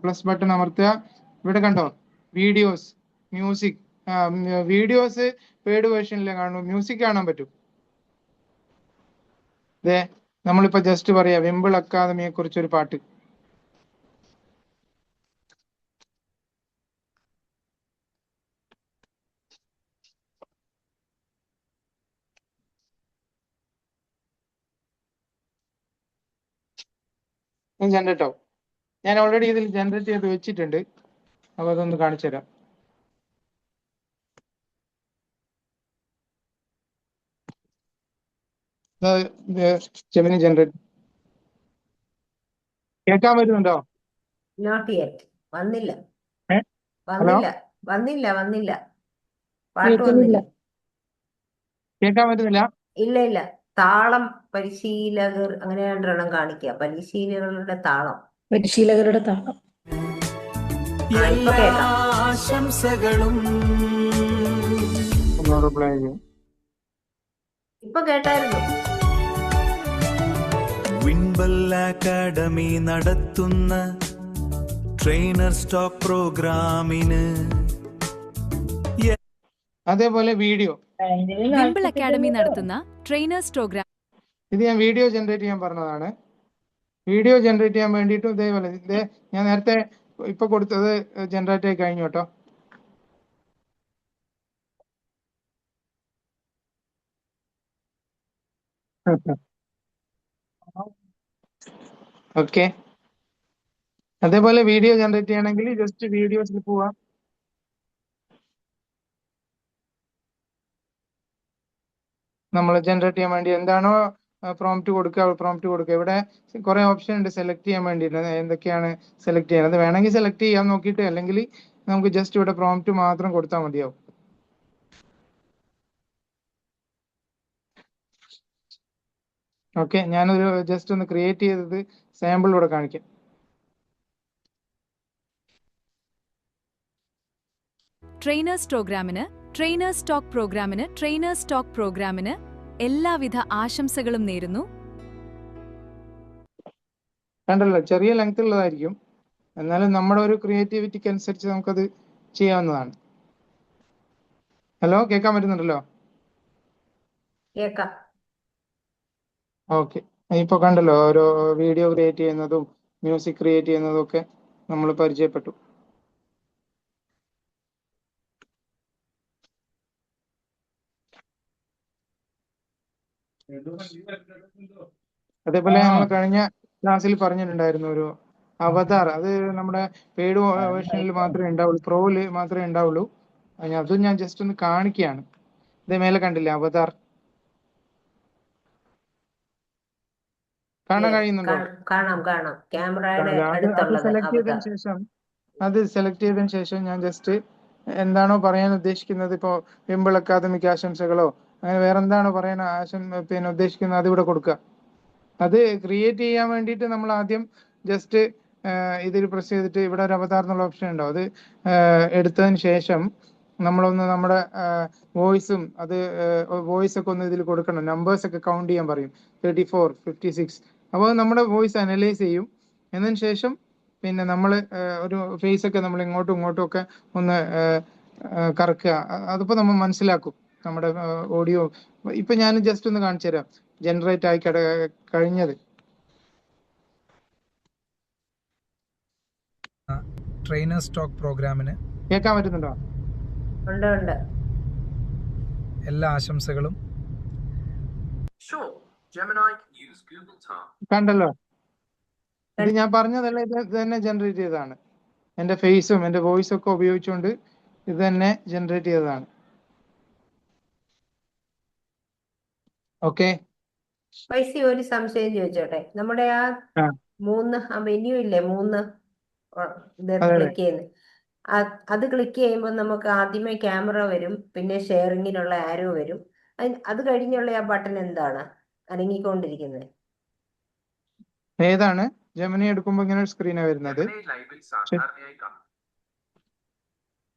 പ്ലസ് ബട്ടൺ അമർത്തുക. ഇവിടെ കണ്ടോ വീഡിയോസ്, മ്യൂസിക്. വീഡിയോസ് പെയ്ഡ് വേർഷനിലേ കാണും, മ്യൂസിക് കാണാൻ പറ്റും. നമ്മളിപ്പോ ജസ്റ്റ് പറയാ വിംബിൾ അക്കാദമിയെ കുറിച്ചൊരു പാട്ട്. ജനറേറ്റ് ആവും. ഞാൻ ഓൾറെഡി ഇതിൽ ജനറേറ്റ് ചെയ്ത് വെച്ചിട്ടുണ്ട്, അപ്പൊ അതൊന്ന് കാണിച്ചു തരാം. ജെമിനി ജനറേറ്റ് കേൾക്കാൻ പറ്റുന്നുണ്ടോ? Not yet. വന്നില്ല ഹലോ, വന്നില്ല പാട്ട് വന്നില്ല. കേൾക്കാൻ പറ്റുന്നില്ല? ഇല്ല. താളം പരിശീലകർ അങ്ങനെ രണ്ടെണ്ണം കാണിക്കുക. പരിശീലകരുടെ താളം. ഇപ്പൊ കേൾക്കാം. ഇപ്പൊ കേട്ടായിരുന്നു. വിൻബൽ അക്കാഡമി നടത്തുന്ന ട്രെയിനർ സ്റ്റോക്ക് പ്രോഗ്രാമിന് അതേപോലെ വീഡിയോ വിംബിൾ അക്കാഡമി നടത്തുന്ന ട്രെയിനേഴ്സ് പ്രോഗ്രാം. ഇത് ഞാൻ വീഡിയോ ജനറേറ്റ് ചെയ്യാൻ പറഞ്ഞതാണ്. വീഡിയോ ജനറേറ്റ് ചെയ്യാൻ വേണ്ടിയിട്ടും ഇതേപോലെ ഞാൻ നേരത്തെ ഇപ്പൊ കൊടുത്തത് ജനറേറ്റ് ആയി കഴിഞ്ഞു കേട്ടോ. ഓക്കെ, അതേപോലെ വീഡിയോ ജനറേറ്റ് ചെയ്യണമെങ്കിൽ ജസ്റ്റ് വീഡിയോസിൽ പോവാം. നമ്മൾ ജനറേറ്റ് ചെയ്യാൻ വേണ്ടി എന്താണോ പ്രോംപ്റ്റ് കൊടുക്കുക. ഇവിടെ കുറെ ഓപ്ഷൻ ഉണ്ട് സെലക്ട് ചെയ്യാൻ വേണ്ടിയിട്ട്, എന്തൊക്കെയാണ് സെലക്ട് ചെയ്യുന്നത്. വേണമെങ്കിൽ സെലക്ട് ചെയ്യാൻ നോക്കിയിട്ട്, അല്ലെങ്കിൽ നമുക്ക് ജസ്റ്റ് ഇവിടെ പ്രോംപ്റ്റ് മാത്രം കൊടുത്താൽ മതിയാവും. ഓക്കെ, ഞാനൊരു ജസ്റ്റ് ഒന്ന് ക്രിയേറ്റ് ചെയ്തത് സാമ്പിളിലൂടെ കാണിക്കാം. ട്രെയിനേഴ്സ് സ്റ്റോക്ക് പ്രോഗ്രാമിന് എല്ലാവിധ ആശംസകളും നേരുന്നു. കണ്ടല്ലോ, ചെറിയ ലെങ്ത് ഉള്ളതായിരിക്കും, എന്നാലും നമ്മുടെ ഒരു ക്രിയേറ്റിവിറ്റിക്ക് അനുസരിച്ച് നമുക്കത് ചെയ്യാവുന്നതാണ്. ഹലോ, കേൾക്കാൻ പറ്റുന്നുണ്ടല്ലോ? കേക്കാം. ഓക്കെ, ഇപ്പൊ കണ്ടല്ലോ ഓരോ വീഡിയോ ക്രിയേറ്റ് ചെയ്യുന്നതും മ്യൂസിക് ക്രിയേറ്റ് ചെയ്യുന്നതും ഒക്കെ നമ്മൾ പരിചയപ്പെട്ടു. അതേപോലെ നമ്മൾ കഴിഞ്ഞ ക്ലാസ്സിൽ പറഞ്ഞിട്ടുണ്ടായിരുന്നു ഒരു അവതാർ, അത് നമ്മുടെ പെയ്ഡ് വേർഷനിൽ മാത്രമേ ഉണ്ടാവുള്ളൂ, പ്രോയില് മാത്രമേ ഉണ്ടാവുള്ളൂ. അതും ഞാൻ ജസ്റ്റ് ഒന്ന് കാണിക്കുകയാണ്. ഇതേ മേലെ കണ്ടില്ലേ അവതാർ, കാണാൻ കഴിയുന്നുണ്ടോ? കാണാം. ക്യാമറയുടെ കാണാം. അത് അടുത്തുള്ളത് സെലക്ട് ചെയ്തതിന് ശേഷം ഞാൻ ജസ്റ്റ് എന്താണോ പറയാൻ ഉദ്ദേശിക്കുന്നത്, ഇപ്പോൾ വിമ്പിൾ അക്കാദമിക് ആശംസകളോ അങ്ങനെ വേറെ എന്താണോ പറയാൻ ഉദ്ദേശിക്കുന്നത് അത് ഇവിടെ കൊടുക്കുക. അത് ക്രിയേറ്റ് ചെയ്യാൻ വേണ്ടിയിട്ട് നമ്മൾ ആദ്യം ജസ്റ്റ് ഇതിൽ പ്രസ് ചെയ്തിട്ട് ഇവിടെ ഒരു അവതാർ എന്നുള്ള ഓപ്ഷൻ ഉണ്ടോ, അത് എടുത്തതിന് ശേഷം നമ്മളൊന്ന് നമ്മുടെ വോയിസും വോയിസ് ഒക്കെ ഒന്ന് ഇതിൽ കൊടുക്കണം. നമ്പേഴ്സ് ഒക്കെ കൗണ്ട് ചെയ്യാൻ പറയും, 34, 56. അപ്പോൾ നമ്മുടെ വോയിസ് അനലൈസ് ചെയ്യും. എന്നതിന് ശേഷം പിന്നെ നമ്മൾ ഒരു ഫേസ് ഒക്കെ നമ്മൾ ഇങ്ങോട്ടും ഇങ്ങോട്ടും ഒക്കെ ഒന്ന് കറക്കുക. അതിപ്പോൾ നമ്മൾ മനസ്സിലാക്കും നമ്മുടെ ഓഡിയോ. ഇപ്പൊ ഞാൻ ജസ്റ്റ് ഒന്ന് കാണിച്ചു തരാം ജനറേറ്റ് ആയി കഴിഞ്ഞത്. ട്രെയിനർ സ്റ്റോക്ക് പ്രോഗ്രാമിന് കേൾക്കാൻ പറ്റുന്നുണ്ടോ? ഉണ്ട്. എല്ലാ ആശംസകളും. കണ്ടല്ലോ, ഇത് ഞാൻ പറഞ്ഞതല്ല, ഇത് തന്നെ ജനറേറ്റ് ചെയ്തതാണ്. എന്റെ ഫേസും എന്റെ വോയിസും ഒക്കെ ഉപയോഗിച്ചുകൊണ്ട് ഇത് തന്നെ ജനറേറ്റ് ചെയ്തതാണ്. ഓക്കെ, പൈസ ഒരു സംശയം ചോദിച്ചോട്ടെ, നമ്മുടെ ആ മെനു ഇല്ലേ, 3 ക്ലിക്ക് ചെയ്യുന്നത്, അത് ക്ലിക്ക് ചെയ്യുമ്പോൾ നമുക്ക് ആദ്യമേ ക്യാമറ വരും, പിന്നെ ഷെയറിങ്ങിനുള്ള ആരോ വരും. അത് കഴിഞ്ഞുള്ള ആ ബട്ടൺ എന്താണ് അനങ്ങിക്കൊണ്ടിരിക്കുന്നത്? ഏതാണ്? ജെമിനി എടുക്കുമ്പോൾ ഇങ്ങനെ ഒരു സ്ക്രീനാണ് വരുന്നത്.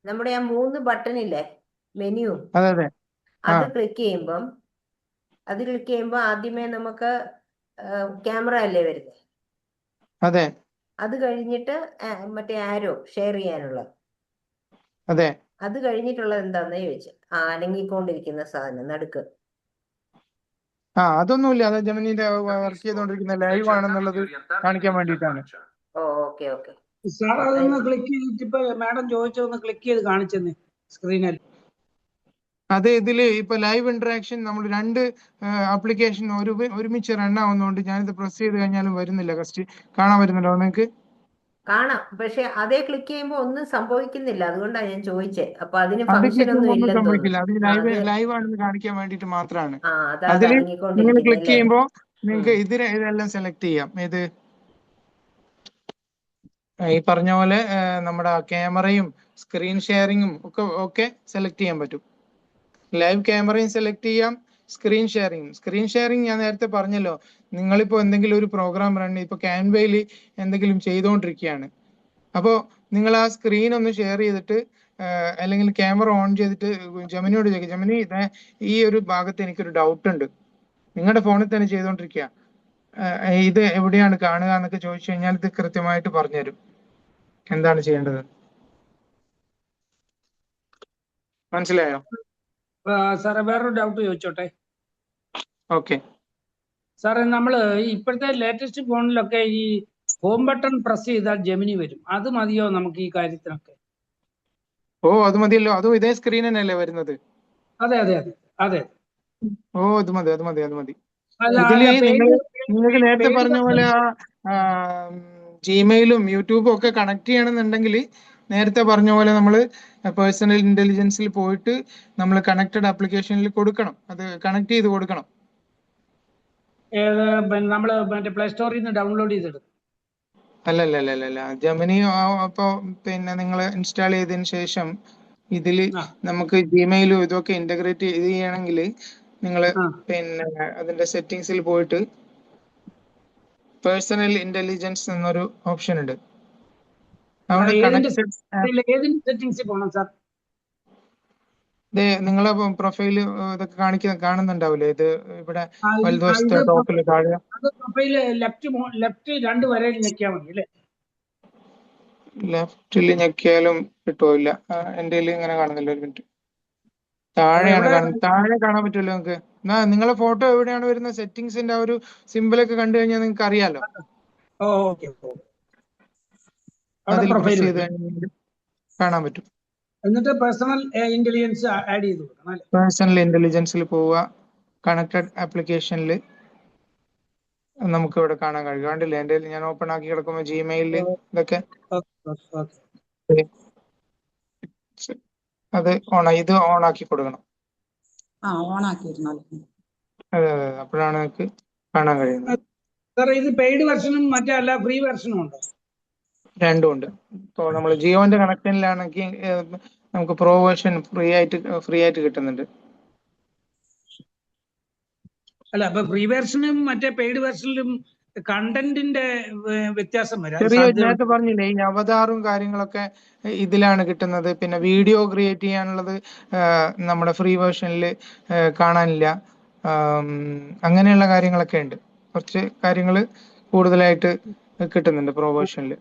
നമ്മുടെ ആ 3 ബട്ടൺ ഇല്ലേ, മെനു, അതെ. അത് ക്ലിക്ക് ചെയ്യുമ്പോൾ ആദ്യമേ നമുക്ക് ക്യാമറ അല്ലേ വരുന്നത്? അതെ. അത് കഴിഞ്ഞിട്ട് മറ്റേ ആരോ ഷെയർ ചെയ്യാനുള്ള, അതെ. അത് കഴിഞ്ഞിട്ടുള്ളത് എന്താന്ന് ചോദിച്ചു. അനങ്ങിക്കൊണ്ടിരിക്കുന്ന സാധനം നടുക്ക്. അതൊന്നുമില്ല, അത് ജെമിനിന്റെ വർക്ക് ചെയ്തുകൊണ്ടിരിക്കുന്ന ലൈവ് ആണെന്നുള്ളത് കാണിക്കാൻ വേണ്ടിയിട്ടാണ്. ഓക്കെ. സാർ അതൊന്ന് ക്ലിക്ക് ചെയ്തിട്ട് ഇപ്പൊ മാഡം ചോദിച്ചതൊന്ന് ക്ലിക്ക് ചെയ്ത് കാണിച്ചെന്ന് സ്ക്രീനിൽ. അത് ഇതില് ഇപ്പൊ ലൈവ് ഇന്ററാക്ഷൻ നമ്മൾ 2 ആപ്ലിക്കേഷൻ ഒരുമിച്ച് റൺ ആവുന്നതുകൊണ്ട് ഞാനിത് പ്രസ് ചെയ്ത് കഴിഞ്ഞാലും വരുന്നില്ല. കാണാൻ വരുന്നുണ്ടോ നിങ്ങൾക്ക്? കാണാം, പക്ഷെ അതേ ക്ലിക്ക് ചെയ്യുമ്പോ ഒന്നും സംഭവിക്കുന്നില്ല. അതുകൊണ്ടാണ് ഞാൻ ചോദിച്ചത്. അപ്പൊ അതിന് അത് ഫംഗ്ഷൻ ക്ലിക്ക് ഒന്നും ചെയ്യുമ്പോൾ ഇല്ലെന്ന് സംഭവിക്കില്ല, തോന്നുന്നു. അത് ലൈവ് ആണെന്ന് കാണിക്കാൻ വേണ്ടിയിട്ട് മാത്രമാണ്. അത് അതില് നിങ്ങൾ അനങ്ങിക്കൊണ്ടിരിക്കുന്നത് ക്ലിക്ക് അല്ലേ? ചെയ്യുമ്പോൾ നിങ്ങൾക്ക് ഇതെല്ലാം സെലക്ട് ചെയ്യാം. ഈ പറഞ്ഞ പോലെ നമ്മുടെ ക്യാമറയും സ്ക്രീൻ ഷെയറിങ്ങും ഒക്കെ സെലക്ട് ചെയ്യാൻ പറ്റും. ലൈവ് ക്യാമറയും സെലക്ട് ചെയ്യാം, സ്ക്രീൻ ഷെയറിങ് ഞാൻ നേരത്തെ പറഞ്ഞല്ലോ. നിങ്ങളിപ്പോ എന്തെങ്കിലും ഒരു പ്രോഗ്രാം ഇപ്പൊ ക്യാൻവയിൽ എന്തെങ്കിലും ചെയ്തുകൊണ്ടിരിക്കുകയാണ്. അപ്പോൾ നിങ്ങൾ ആ സ്ക്രീൻ ഒന്ന് ഷെയർ ചെയ്തിട്ട് അല്ലെങ്കിൽ ക്യാമറ ഓൺ ചെയ്തിട്ട് ജെമിനിയോട് ചോദിക്കുക, ജെമിനി ഈ ഒരു ഭാഗത്ത് എനിക്കൊരു ഡൗട്ട് ഉണ്ട്, നിങ്ങളുടെ ഫോണിൽ തന്നെ ചെയ്തുകൊണ്ടിരിക്കുക, ഇത് എവിടെയാണ് കാണുക എന്നൊക്കെ ചോദിച്ചു കഴിഞ്ഞാൽ ഇത് കൃത്യമായിട്ട് പറഞ്ഞുതരും എന്താണ് ചെയ്യേണ്ടത്. മനസ്സിലായോ? സാറേ വേറൊരു ഡൗട്ട് ചോദിച്ചോട്ടെ? ഓക്കെ സാറേ, നമ്മള് ഇപ്പോഴത്തെ ലേറ്റസ്റ്റ് ഫോണിലൊക്കെ ഈ ഹോം ബട്ടൺ പ്രസ് ചെയ്താൽ ജെമിനി വരും, അത് മതിയോ നമുക്ക് ഈ കാര്യത്തിനൊക്കെ? അത് മതിയല്ലോ, അതും ഇതേ സ്ക്രീൻ തന്നെയല്ലേ വരുന്നത്? അതെ. അത് മതി. ഇതില് നിങ്ങൾക്ക് നേരത്തെ പറഞ്ഞ പോലെ ജിമെയിലും യൂട്യൂബും ഒക്കെ കണക്ട് ചെയ്യണമെന്നുണ്ടെങ്കിൽ നേരത്തെ പറഞ്ഞ പോലെ നമ്മൾ പേഴ്സണൽ ഇന്റലിജൻസിൽ പോയിട്ട് നമ്മൾ കണക്റ്റഡ് ആപ്ലിക്കേഷനിൽ കൊടുക്കണം, അത് കണക്ട് ചെയ്ത് കൊടുക്കണം. നമ്മള് മറ്റേ പ്ലേ സ്റ്റോറിൽ നിന്ന് ഡൗൺലോഡ് ചെയ്തെടുക്കും? അല്ല, ജെമിനി അപ്പോ പിന്നെ നിങ്ങൾ ഇൻസ്റ്റാൾ ചെയ്തതിന് ശേഷം ഇതില് നമുക്ക് ജിമെയിലും ഇതൊക്കെ ഇന്റഗ്രേറ്റ് ചെയ്യണമെങ്കിൽ നിങ്ങൾ പിന്നെ അതിന്റെ സെറ്റിംഗ്സിൽ പോയിട്ട് പേഴ്സണൽ ഇന്റലിജൻസ് എന്നൊരു ഓപ്ഷൻ ഉണ്ട്. അവിടെ ഏതിന്റെ സെറ്റിംഗ്സിൽ പോകണം സാർ? ഇത് നിങ്ങളെ പ്രൊഫൈല് ഇതൊക്കെ കാണുന്നുണ്ടാവില്ലേ? ഇത് ഇവിടെ ഇത് വലതുവശത്ത് ടോപ്പിൽ താഴെ അത് പ്രൊഫൈല് ലെഫ്റ്റ് 2 വരയിൽ ഞെക്കിയാൽ മതി അല്ലേ? ലെഫ്റ്റിൽ ഞെക്കിയാലും കിട്ടുമില്ല. എൻ്റെ ഇങ്ങനെ കാണുന്നില്ല. ഒരു മിനിറ്റ്. താഴെയാണ് കാണുന്നത്. താഴെ കാണാൻ പറ്റുമല്ലോ നിങ്ങൾക്ക്. നിങ്ങളെ ഫോട്ടോ എവിടെയാണ് വരുന്നത്? സെറ്റിംഗ്സിന്റെ ആ ഒരു സിമ്പിളൊക്കെ കണ്ടു കഴിഞ്ഞാൽ നിങ്ങൾക്ക് അറിയാലോ. അതിൽ പ്രസ് ചെയ്ത് കഴിഞ്ഞാൽ കാണാൻ പറ്റും. എന്നിട്ട് പേഴ്സണൽ ഇന്റലിജൻസ് ആഡ് ചെയ്ത് കൊടുക്കണം അല്ലേ? പേഴ്സണൽ ഇന്റലിജൻസിൽ പോവുക. കണക്റ്റഡ് ആപ്ലിക്കേഷനിൽ നമുക്ക് ഇവിടെ കാണാൻ കഴിയും. കണ്ടില്ലേ? എൻ്റെ ഞാൻ ഓപ്പൺ ആക്കി കിടക്കുമ്പോൾ ജിമെയിലിൽ ഇതൊക്കെ അത് ഇത് ഓൺ ആക്കി കൊടുക്കണം. ഓൺ ആക്കിയിരുന്നോ? അതെ അതെ, അപ്പോഴാണ് നിങ്ങൾക്ക് കാണാൻ കഴിയുന്നത്. ഇത് പെയ്ഡ് വെർഷനും മറ്റേ അല്ല ഫ്രീ വെർഷനും ഉണ്ടോ? രണ്ടും ഉണ്ട്. ഇപ്പോൾ നമ്മൾ ജിയോന്റെ കണക്ഷനിലാണെങ്കിൽ നമുക്ക് പ്രോ വേർഷൻ ഫ്രീ ആയിട്ട് കിട്ടുന്നുണ്ട്. അല്ല, അപ്പൊ ഫ്രീ വെർഷനും മറ്റേ പെയ്ഡ് വെർഷനിലും കണ്ടന്റിന്റെ വ്യത്യാസം വരാം. നേരത്തെ പറഞ്ഞില്ലേ, ഈ അവതാറും കാര്യങ്ങളൊക്കെ ഇതിലാണ് കിട്ടുന്നത്. പിന്നെ വീഡിയോ ക്രിയേറ്റ് ചെയ്യാനുള്ളത് നമ്മുടെ ഫ്രീ വേർഷനിൽ കാണാനില്ല. അങ്ങനെയുള്ള കാര്യങ്ങളൊക്കെ ഉണ്ട്. കുറച്ച് കാര്യങ്ങൾ കൂടുതലായിട്ട് കിട്ടുന്നുണ്ട് പ്രോ വേർഷനിൽ.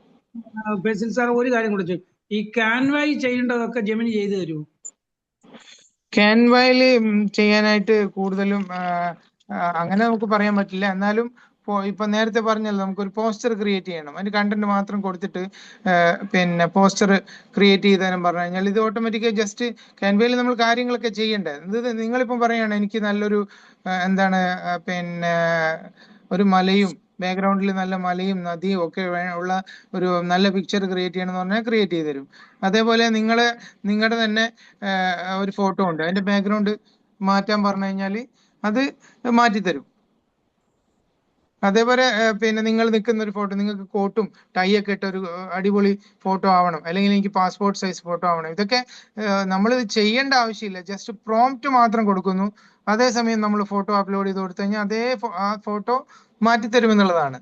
ബേസിൽ സാർ ഒരു കാര്യം കൂടെ ചെയ്യും, ഈ ക്യാൻവായി ചെയ്യേണ്ടതൊക്കെ ജെമിനി ചെയ്തു തരുമോ? ക്യാൻവയിൽ ചെയ്യാനായിട്ട് കൂടുതലും അങ്ങനെ നമുക്ക് പറയാൻ പറ്റില്ല. എന്നാലും ഇപ്പൊ നേരത്തെ പറഞ്ഞല്ലോ, നമുക്കൊരു പോസ്റ്റർ ക്രിയേറ്റ് ചെയ്യണം. അതിന് കണ്ടന്റ് മാത്രം കൊടുത്തിട്ട് പിന്നെ പോസ്റ്റർ ക്രിയേറ്റ് ചെയ്താലും പറഞ്ഞു കഴിഞ്ഞാൽ ഇത് ഓട്ടോമാറ്റിക്കായി ജസ്റ്റ് ക്യാൻവയിൽ നമ്മൾ കാര്യങ്ങളൊക്കെ ചെയ്യണ്ടേ. ഇത് നിങ്ങളിപ്പം പറയാണ് എനിക്ക് നല്ലൊരു എന്താണ് പിന്നെ ഒരു മലയും ബാക്ക്ഗ്രൗണ്ടിൽ നല്ല മലയും നദിയും ഒക്കെ ഉള്ള ഒരു നല്ല പിക്ചർ ക്രിയേറ്റ് ചെയ്യണം എന്ന് പറഞ്ഞാൽ ക്രിയേറ്റ് ചെയ്ത് തരും. അതേപോലെ നിങ്ങളുടെ തന്നെ ഒരു ഫോട്ടോ ഉണ്ട്, അതിന്റെ ബാക്ക്ഗ്രൗണ്ട് മാറ്റാൻ പറഞ്ഞു കഴിഞ്ഞാൽ അത് മാറ്റിത്തരും. അതേപോലെ പിന്നെ നിങ്ങൾ നിൽക്കുന്ന ഒരു ഫോട്ടോ, നിങ്ങൾക്ക് കോട്ടും ടൈ ഒക്കെ ഇട്ട ഒരു അടിപൊളി ഫോട്ടോ ആവണം, അല്ലെങ്കിൽ എനിക്ക് പാസ്പോർട്ട് സൈസ് ഫോട്ടോ ആവണം. ഇതൊക്കെ നമ്മൾ ചെയ്യേണ്ട ആവശ്യമില്ല. ജസ്റ്റ് പ്രോംപ്റ്റ് മാത്രം കൊടുക്കുന്നു. അതേസമയം നമ്മൾ ഫോട്ടോ അപ്ലോഡ് ചെയ്ത് കൊടുത്തു കഴിഞ്ഞാൽ ആ ഫോട്ടോ മാറ്റിത്തരുമെന്നുള്ളതാണ്.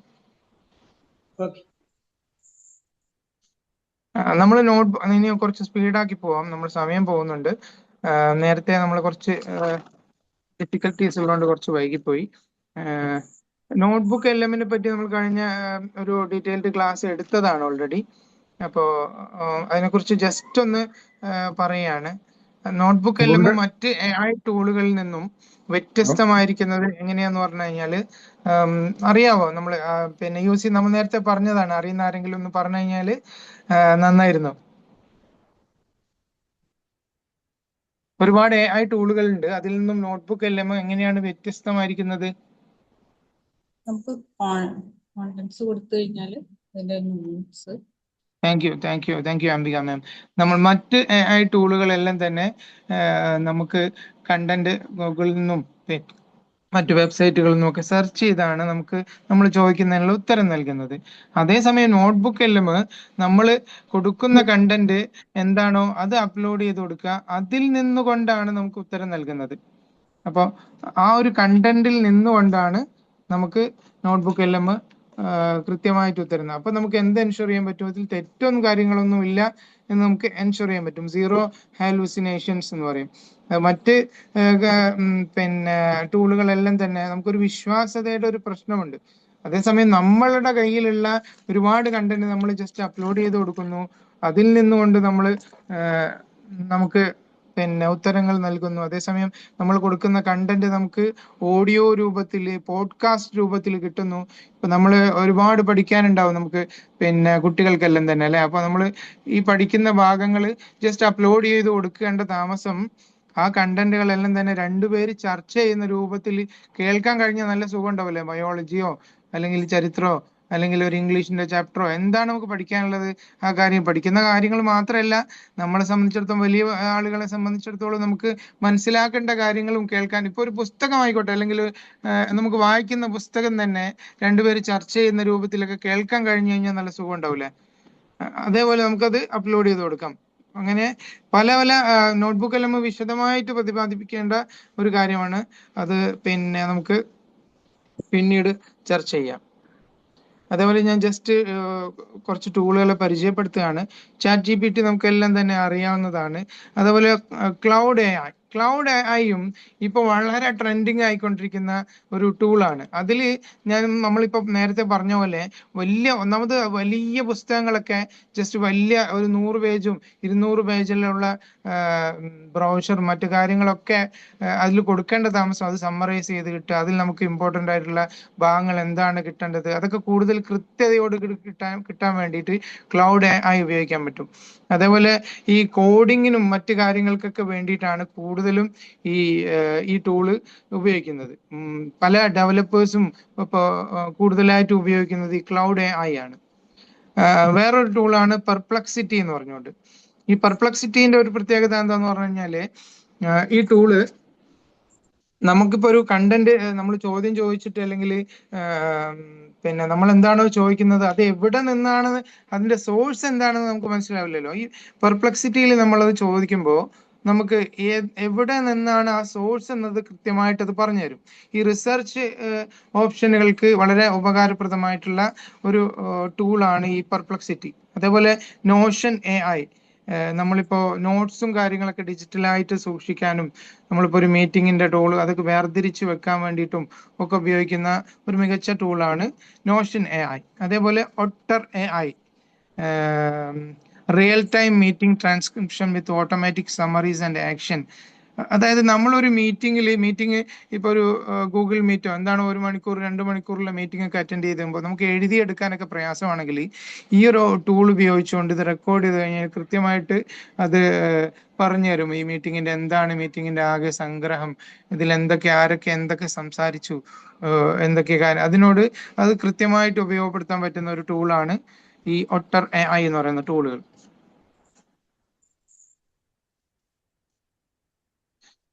നമ്മൾ ഇനി കുറച്ച് സ്പീഡാക്കി പോവാം, നമ്മൾ സമയം പോകുന്നുണ്ട്. നേരത്തെ നമ്മൾ കുറച്ച് ഡിഫിക്കൽട്ടീസ് ഉള്ളതുകൊണ്ട് കുറച്ച് വൈകിപ്പോയി. നോട്ട്ബുക്ക് എൽഎമ്മിനെ പറ്റി നമ്മൾ കഴിഞ്ഞ ഒരു ഡീറ്റെയിൽഡ് ക്ലാസ് എടുത്തതാണ് ഓൾറെഡി. അപ്പോൾ അതിനെക്കുറിച്ച് ജസ്റ്റ് ഒന്ന് പറയുകയാണ്. നോട്ട്ബുക്ക് എൽഎം മറ്റ് AI ടൂളുകളിൽ നിന്നും വ്യത്യസ്തമായിരിക്കുന്നത് എങ്ങനെയാന്ന് പറഞ്ഞു കഴിഞ്ഞാൽ അറിയാവോ? നമ്മൾ പിന്നെ നമ്മൾ നേരത്തെ പറഞ്ഞതാണ്. അറിയുന്ന ആരെങ്കിലും ഒന്ന് പറഞ്ഞു കഴിഞ്ഞാൽ നന്നായിരുന്നു. ഒരുപാട് AI ടൂളുകൾ ഉണ്ട്. അതിൽ നിന്നും നോട്ട്ബുക്ക് എൽഎം എങ്ങനെയാണ് വ്യത്യസ്തമായിരിക്കുന്നത്? നമുക്ക് കോണ്ടന്റ്സ് കൊടുത്തു കഴിഞ്ഞാൽ അതിന്റെ നോട്ട്സ്. താങ്ക് യു അംബിക മാം. നമ്മൾ മറ്റ് AI ടൂളുകളെല്ലാം തന്നെ നമുക്ക് കണ്ടന്റ് ഗൂഗിളിൽ നിന്നും മറ്റു വെബ്സൈറ്റുകളിൽ നിന്നും ഒക്കെ സെർച്ച് ചെയ്താണ് നമ്മൾ ചോദിക്കുന്നതിനുള്ള ഉത്തരം നൽകുന്നത്. അതേസമയം നോട്ട്ബുക്ക് എല്ലാം നമ്മൾ കൊടുക്കുന്ന കണ്ടന്റ് എന്താണോ അത് അപ്ലോഡ് ചെയ്ത് കൊടുക്കുക, അതിൽ നിന്നുകൊണ്ടാണ് നമുക്ക് ഉത്തരം നൽകുന്നത്. അപ്പോൾ ആ ഒരു കണ്ടന്റിൽ നിന്നുകൊണ്ടാണ് നമുക്ക് നോട്ട്ബുക്ക് എല്ലാം കൃത്യമായിട്ട് ഉത്തരുന്നത്. അപ്പൊ നമുക്ക് എന്ത് എൻഷുർ ചെയ്യാൻ പറ്റും? അതിൽ തെറ്റൊന്നും കാര്യങ്ങളൊന്നും ഇല്ല എന്ന് നമുക്ക് എൻഷുർ ചെയ്യാൻ പറ്റും. 0 ഹാലൂസിനേഷൻസ് എന്ന് പറയും. മറ്റ് പിന്നെ ടൂളുകളെല്ലാം തന്നെ നമുക്കൊരു വിശ്വാസ്യതയുടെ ഒരു പ്രശ്നമുണ്ട്. അതേസമയം നമ്മളുടെ കയ്യിലുള്ള ഒരുപാട് കണ്ടന്റ് നമ്മൾ ജസ്റ്റ് അപ്ലോഡ് ചെയ്ത് കൊടുക്കുന്നു, അതിൽ നിന്നുകൊണ്ട് നമുക്ക് പിന്നെ ഉത്തരങ്ങൾ നൽകുന്നു. അതേസമയം നമ്മൾ കൊടുക്കുന്ന കണ്ടന്റ് നമുക്ക് ഓഡിയോ രൂപത്തിൽ, പോഡ്കാസ്റ്റ് രൂപത്തിൽ കിട്ടുന്നു. ഇപ്പൊ നമ്മൾ ഒരുപാട് പഠിക്കാനുണ്ടാവും നമുക്ക്, പിന്നെ കുട്ടികൾക്കെല്ലാം തന്നെ അല്ലെ. അപ്പൊ നമ്മൾ ഈ പഠിക്കുന്ന ഭാഗങ്ങൾ ജസ്റ്റ് അപ്ലോഡ് ചെയ്ത് കൊടുക്കേണ്ട താമസം ആ കണ്ടന്റുകളെല്ലാം തന്നെ 2 പേര് ചർച്ച ചെയ്യുന്ന രൂപത്തിൽ കേൾക്കാൻ കഴിഞ്ഞാൽ നല്ല സുഖം ഉണ്ടാവില്ലേ? ബയോളജിയോ അല്ലെങ്കിൽ ചരിത്രമോ അല്ലെങ്കിൽ ഒരു ഇംഗ്ലീഷിന്റെ ചാപ്റ്ററോ എന്താണ് നമുക്ക് പഠിക്കാനുള്ളത്, ആ കാര്യം പഠിക്കുന്ന കാര്യങ്ങൾ മാത്രമല്ല, നമ്മളെ സംബന്ധിച്ചിടത്തോളം വലിയ ആളുകളെ സംബന്ധിച്ചിടത്തോളം നമുക്ക് മനസ്സിലാക്കേണ്ട കാര്യങ്ങളും കേൾക്കാൻ. ഇപ്പൊ ഒരു പുസ്തകമായിക്കോട്ടെ, അല്ലെങ്കിൽ നമുക്ക് വായിക്കുന്ന പുസ്തകം തന്നെ 2 പേര് ചർച്ച ചെയ്യുന്ന രൂപത്തിലൊക്കെ കേൾക്കാൻ കഴിഞ്ഞു കഴിഞ്ഞാൽ നല്ല സുഖം ഉണ്ടാവില്ലേ? അതേപോലെ നമുക്കത് അപ്ലോഡ് ചെയ്ത് കൊടുക്കാം. അങ്ങനെ പല നോട്ട്ബുക്ക് എല്ലാം വിശദമായിട്ട് പ്രതിപാദിപ്പിക്കേണ്ട ഒരു കാര്യമാണ്. അത് പിന്നെ നമുക്ക് പിന്നീട് ചർച്ച ചെയ്യാം. അതേപോലെ ഞാൻ ജസ്റ്റ് കുറച്ച് ടൂളുകളെ പരിചയപ്പെടുത്തുകയാണ്. ChatGPT നമുക്കെല്ലാം തന്നെ അറിയാവുന്നതാണ്. അതേപോലെ ക്ലൗഡ് AI ക്ലൗഡ് ഐയും ഇപ്പോൾ വളരെ ട്രെൻഡിങ് ആയിക്കൊണ്ടിരിക്കുന്ന ഒരു ടൂളാണ്. അതിൽ നമ്മളിപ്പോൾ നേരത്തെ പറഞ്ഞ പോലെ ഒന്നാമത് വലിയ പുസ്തകങ്ങളൊക്കെ ജസ്റ്റ് വലിയ ഒരു 100 പേജും 200 പേജിലുള്ള ബ്രൗഷർ മറ്റു കാര്യങ്ങളൊക്കെ അതിൽ കൊടുക്കേണ്ട താമസം അത് സമ്മറൈസ് ചെയ്ത് കിട്ടുക, അതിൽ നമുക്ക് ഇമ്പോർട്ടൻ്റ് ആയിട്ടുള്ള ഭാഗങ്ങൾ എന്താണ് കിട്ടേണ്ടത് അതൊക്കെ കൂടുതൽ കൃത്യതയോട് കിട്ടാൻ വേണ്ടിയിട്ട് ക്ലൗഡ് ഐ ഉപയോഗിക്കാൻ പറ്റും. അതേപോലെ ഈ കോഡിങ്ങിനും മറ്റു കാര്യങ്ങൾക്കൊക്കെ വേണ്ടിയിട്ടാണ് കൂടുതലും ഈ ടൂള് ഉപയോഗിക്കുന്നത്. പല ഡെവലപ്പേഴ്സും ഇപ്പോൾ കൂടുതലായിട്ട് ഉപയോഗിക്കുന്നത് ഈ ക്ലൗഡ് ഐ ആണ്. വേറൊരു ടൂളാണ് പെർപ്ലക്സിറ്റി എന്ന് പറഞ്ഞുകൊണ്ട്. ഈ പെർപ്ലക്സിറ്റീന്റെ ഒരു പ്രത്യേകത എന്താന്ന് പറഞ്ഞു കഴിഞ്ഞാല് ഈ ടൂള് നമുക്കിപ്പോ ഒരു കണ്ടന്റ് നമ്മൾ ചോദ്യം ചോദിച്ചിട്ട് അല്ലെങ്കിൽ പിന്നെ നമ്മൾ എന്താണോ ചോദിക്കുന്നത് അത് എവിടെ നിന്നാണ് അതിന്റെ സോഴ്സ് എന്താണെന്ന് നമുക്ക് മനസ്സിലാവില്ലല്ലോ. ഈ പെർപ്ലക്സിറ്റിയിൽ നമ്മളത് ചോദിക്കുമ്പോൾ നമുക്ക് എവിടെ നിന്നാണ് ആ സോഴ്സ് എന്നത് കൃത്യമായിട്ട് അത് പറഞ്ഞു തരും. ഈ റിസർച്ച് ഓപ്ഷനുകൾക്ക് വളരെ ഉപകാരപ്രദമായിട്ടുള്ള ഒരു ടൂളാണ് ഈ പെർപ്ലക്സിറ്റി. അതേപോലെ നോഷൻ AI നമ്മളിപ്പോ നോട്ട്സും കാര്യങ്ങളൊക്കെ ഡിജിറ്റലായിട്ട് സൂക്ഷിക്കാനും നമ്മളിപ്പോ ഒരു മീറ്റിങ്ങിന്റെ ടൂൾ അതൊക്കെ വേർതിരിച്ച് വെക്കാൻ വേണ്ടിയിട്ടും ഒക്കെ ഉപയോഗിക്കുന്ന ഒരു മികച്ച ടൂളാണ് നോഷൻ AI. അതേപോലെ otter AI real time meeting transcription with automatic summaries and action. അതായത് നമ്മളൊരു മീറ്റിംഗ് ഇപ്പൊ ഒരു ഗൂഗിൾ മീറ്റോ എന്താണോ 1 മണിക്കൂർ 2 മണിക്കൂറുള്ള മീറ്റിംഗ് ഒക്കെ അറ്റൻഡ് ചെയ്തുമ്പോൾ നമുക്ക് എഴുതിയെടുക്കാനൊക്കെ പ്രയാസമാണെങ്കിൽ ഈ ഒരു ടൂൾ ഉപയോഗിച്ചുകൊണ്ട് ഇത് റെക്കോർഡ് ചെയ്ത് കഴിഞ്ഞാൽ കൃത്യമായിട്ട് അത് പറഞ്ഞു തരും ഈ മീറ്റിങ്ങിന്റെ എന്താണ് മീറ്റിങ്ങിന്റെ ആകെ സംഗ്രഹം, ഇതിൽ ആരൊക്കെ എന്തൊക്കെ സംസാരിച്ചു, എന്തൊക്കെ കാര്യം അതിനോട് അത് കൃത്യമായിട്ട് ഉപയോഗപ്പെടുത്താൻ പറ്റുന്ന ഒരു ടൂളാണ് ഈ ഒട്ടർ AI എന്ന് പറയുന്ന ടൂളുകൾ.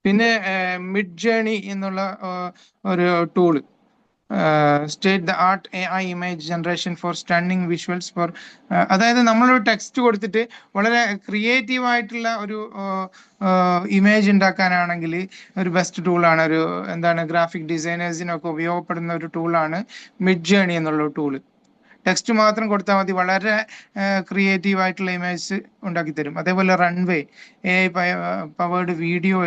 പിന്നെ മിഡ് ജേണി എന്നുള്ള ഒരു tool state the art AI image generation for stunning visuals for അതായത് നമ്മളൊരു ടെക്സ്റ്റ് കൊടുത്തിട്ട് വളരെ ക്രിയേറ്റീവ് ആയിട്ടുള്ള ഒരു ഇമേജ് ഉണ്ടാക്കാനാണെങ്കിൽ ഒരു ബെസ്റ്റ് ടൂളാണ്. ഗ്രാഫിക് ഡിസൈനേഴ്സിനൊക്കെ ഉപയോഗപ്പെടുന്ന ഒരു ടൂളാണ് മിഡ് ജേണി എന്നുള്ള ടൂള്. ടെക്സ്റ്റ് മാത്രം കൊടുത്താൽ മതി, വളരെ ക്രിയേറ്റീവ് ആയിട്ടുള്ള ഇമേജ് ഉണ്ടാക്കി തരും. അതേപോലെ runway AI powered video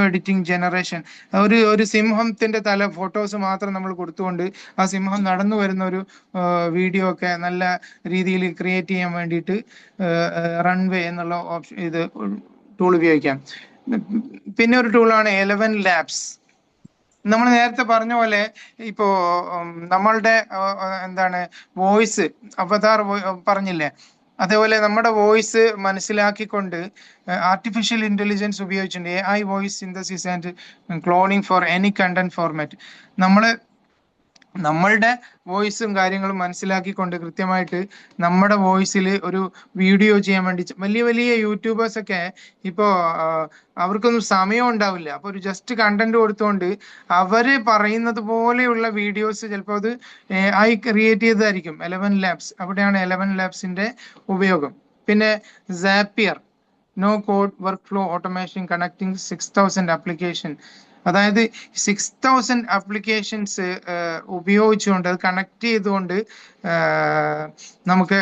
editing generation. ഒരു സിംഹത്തിന്റെ ഫോട്ടോസ് മാത്രം നമ്മൾ കൊടുത്തുകൊണ്ട് ആ സിംഹം നടന്നു വരുന്ന ഒരു വീഡിയോ ഒക്കെ നല്ല രീതിയിൽ ക്രിയേറ്റ് ചെയ്യാൻ വേണ്ടിയിട്ട് റൺവേ എന്നുള്ള ഇത് ടൂൾ ഉപയോഗിക്കാം. പിന്നെ ഒരു ടൂളാണ് 11 ലാബ്സ്. നമ്മൾ നേരത്തെ പറഞ്ഞ പോലെ ഇപ്പോ നമ്മളുടെ വോയിസ് അവതാർ പറഞ്ഞില്ലേ, അതേപോലെ നമ്മുടെ വോയിസ് മനസ്സിലാക്കിക്കൊണ്ട് ആർട്ടിഫിഷ്യൽ ഇന്റലിജൻസ് ഉപയോഗിച്ചിട്ടുണ്ട് AI voice synthesis and cloning for any content format. നമ്മളുടെ വോയിസും കാര്യങ്ങളും മനസ്സിലാക്കിക്കൊണ്ട് കൃത്യമായിട്ട് നമ്മുടെ വോയിസിൽ ഒരു വീഡിയോ ചെയ്യാൻ വേണ്ടി വലിയ വലിയ യൂട്യൂബേഴ്സ് ഒക്കെ ഇപ്പോൾ അവർക്കൊന്നും സമയം ഉണ്ടാവില്ല. അപ്പോൾ ഒരു ജസ്റ്റ് കണ്ടന്റ് കൊടുത്തുകൊണ്ട് അവര് പറയുന്നത് പോലെയുള്ള വീഡിയോസ് ചിലപ്പോൾ അത് AI ക്രിയേറ്റ് ചെയ്തതായിരിക്കും. 11 ലാബ്സ്, അവിടെയാണ് 11 ലാബ്സിന്റെ ഉപയോഗം. പിന്നെ Zapier no code workflow automation connecting 6000 application. അതായത് 6000 ആപ്ലിക്കേഷൻസ് ഉപയോഗിച്ചുകൊണ്ട് അത് കണക്ട് ചെയ്തുകൊണ്ട് നമുക്ക്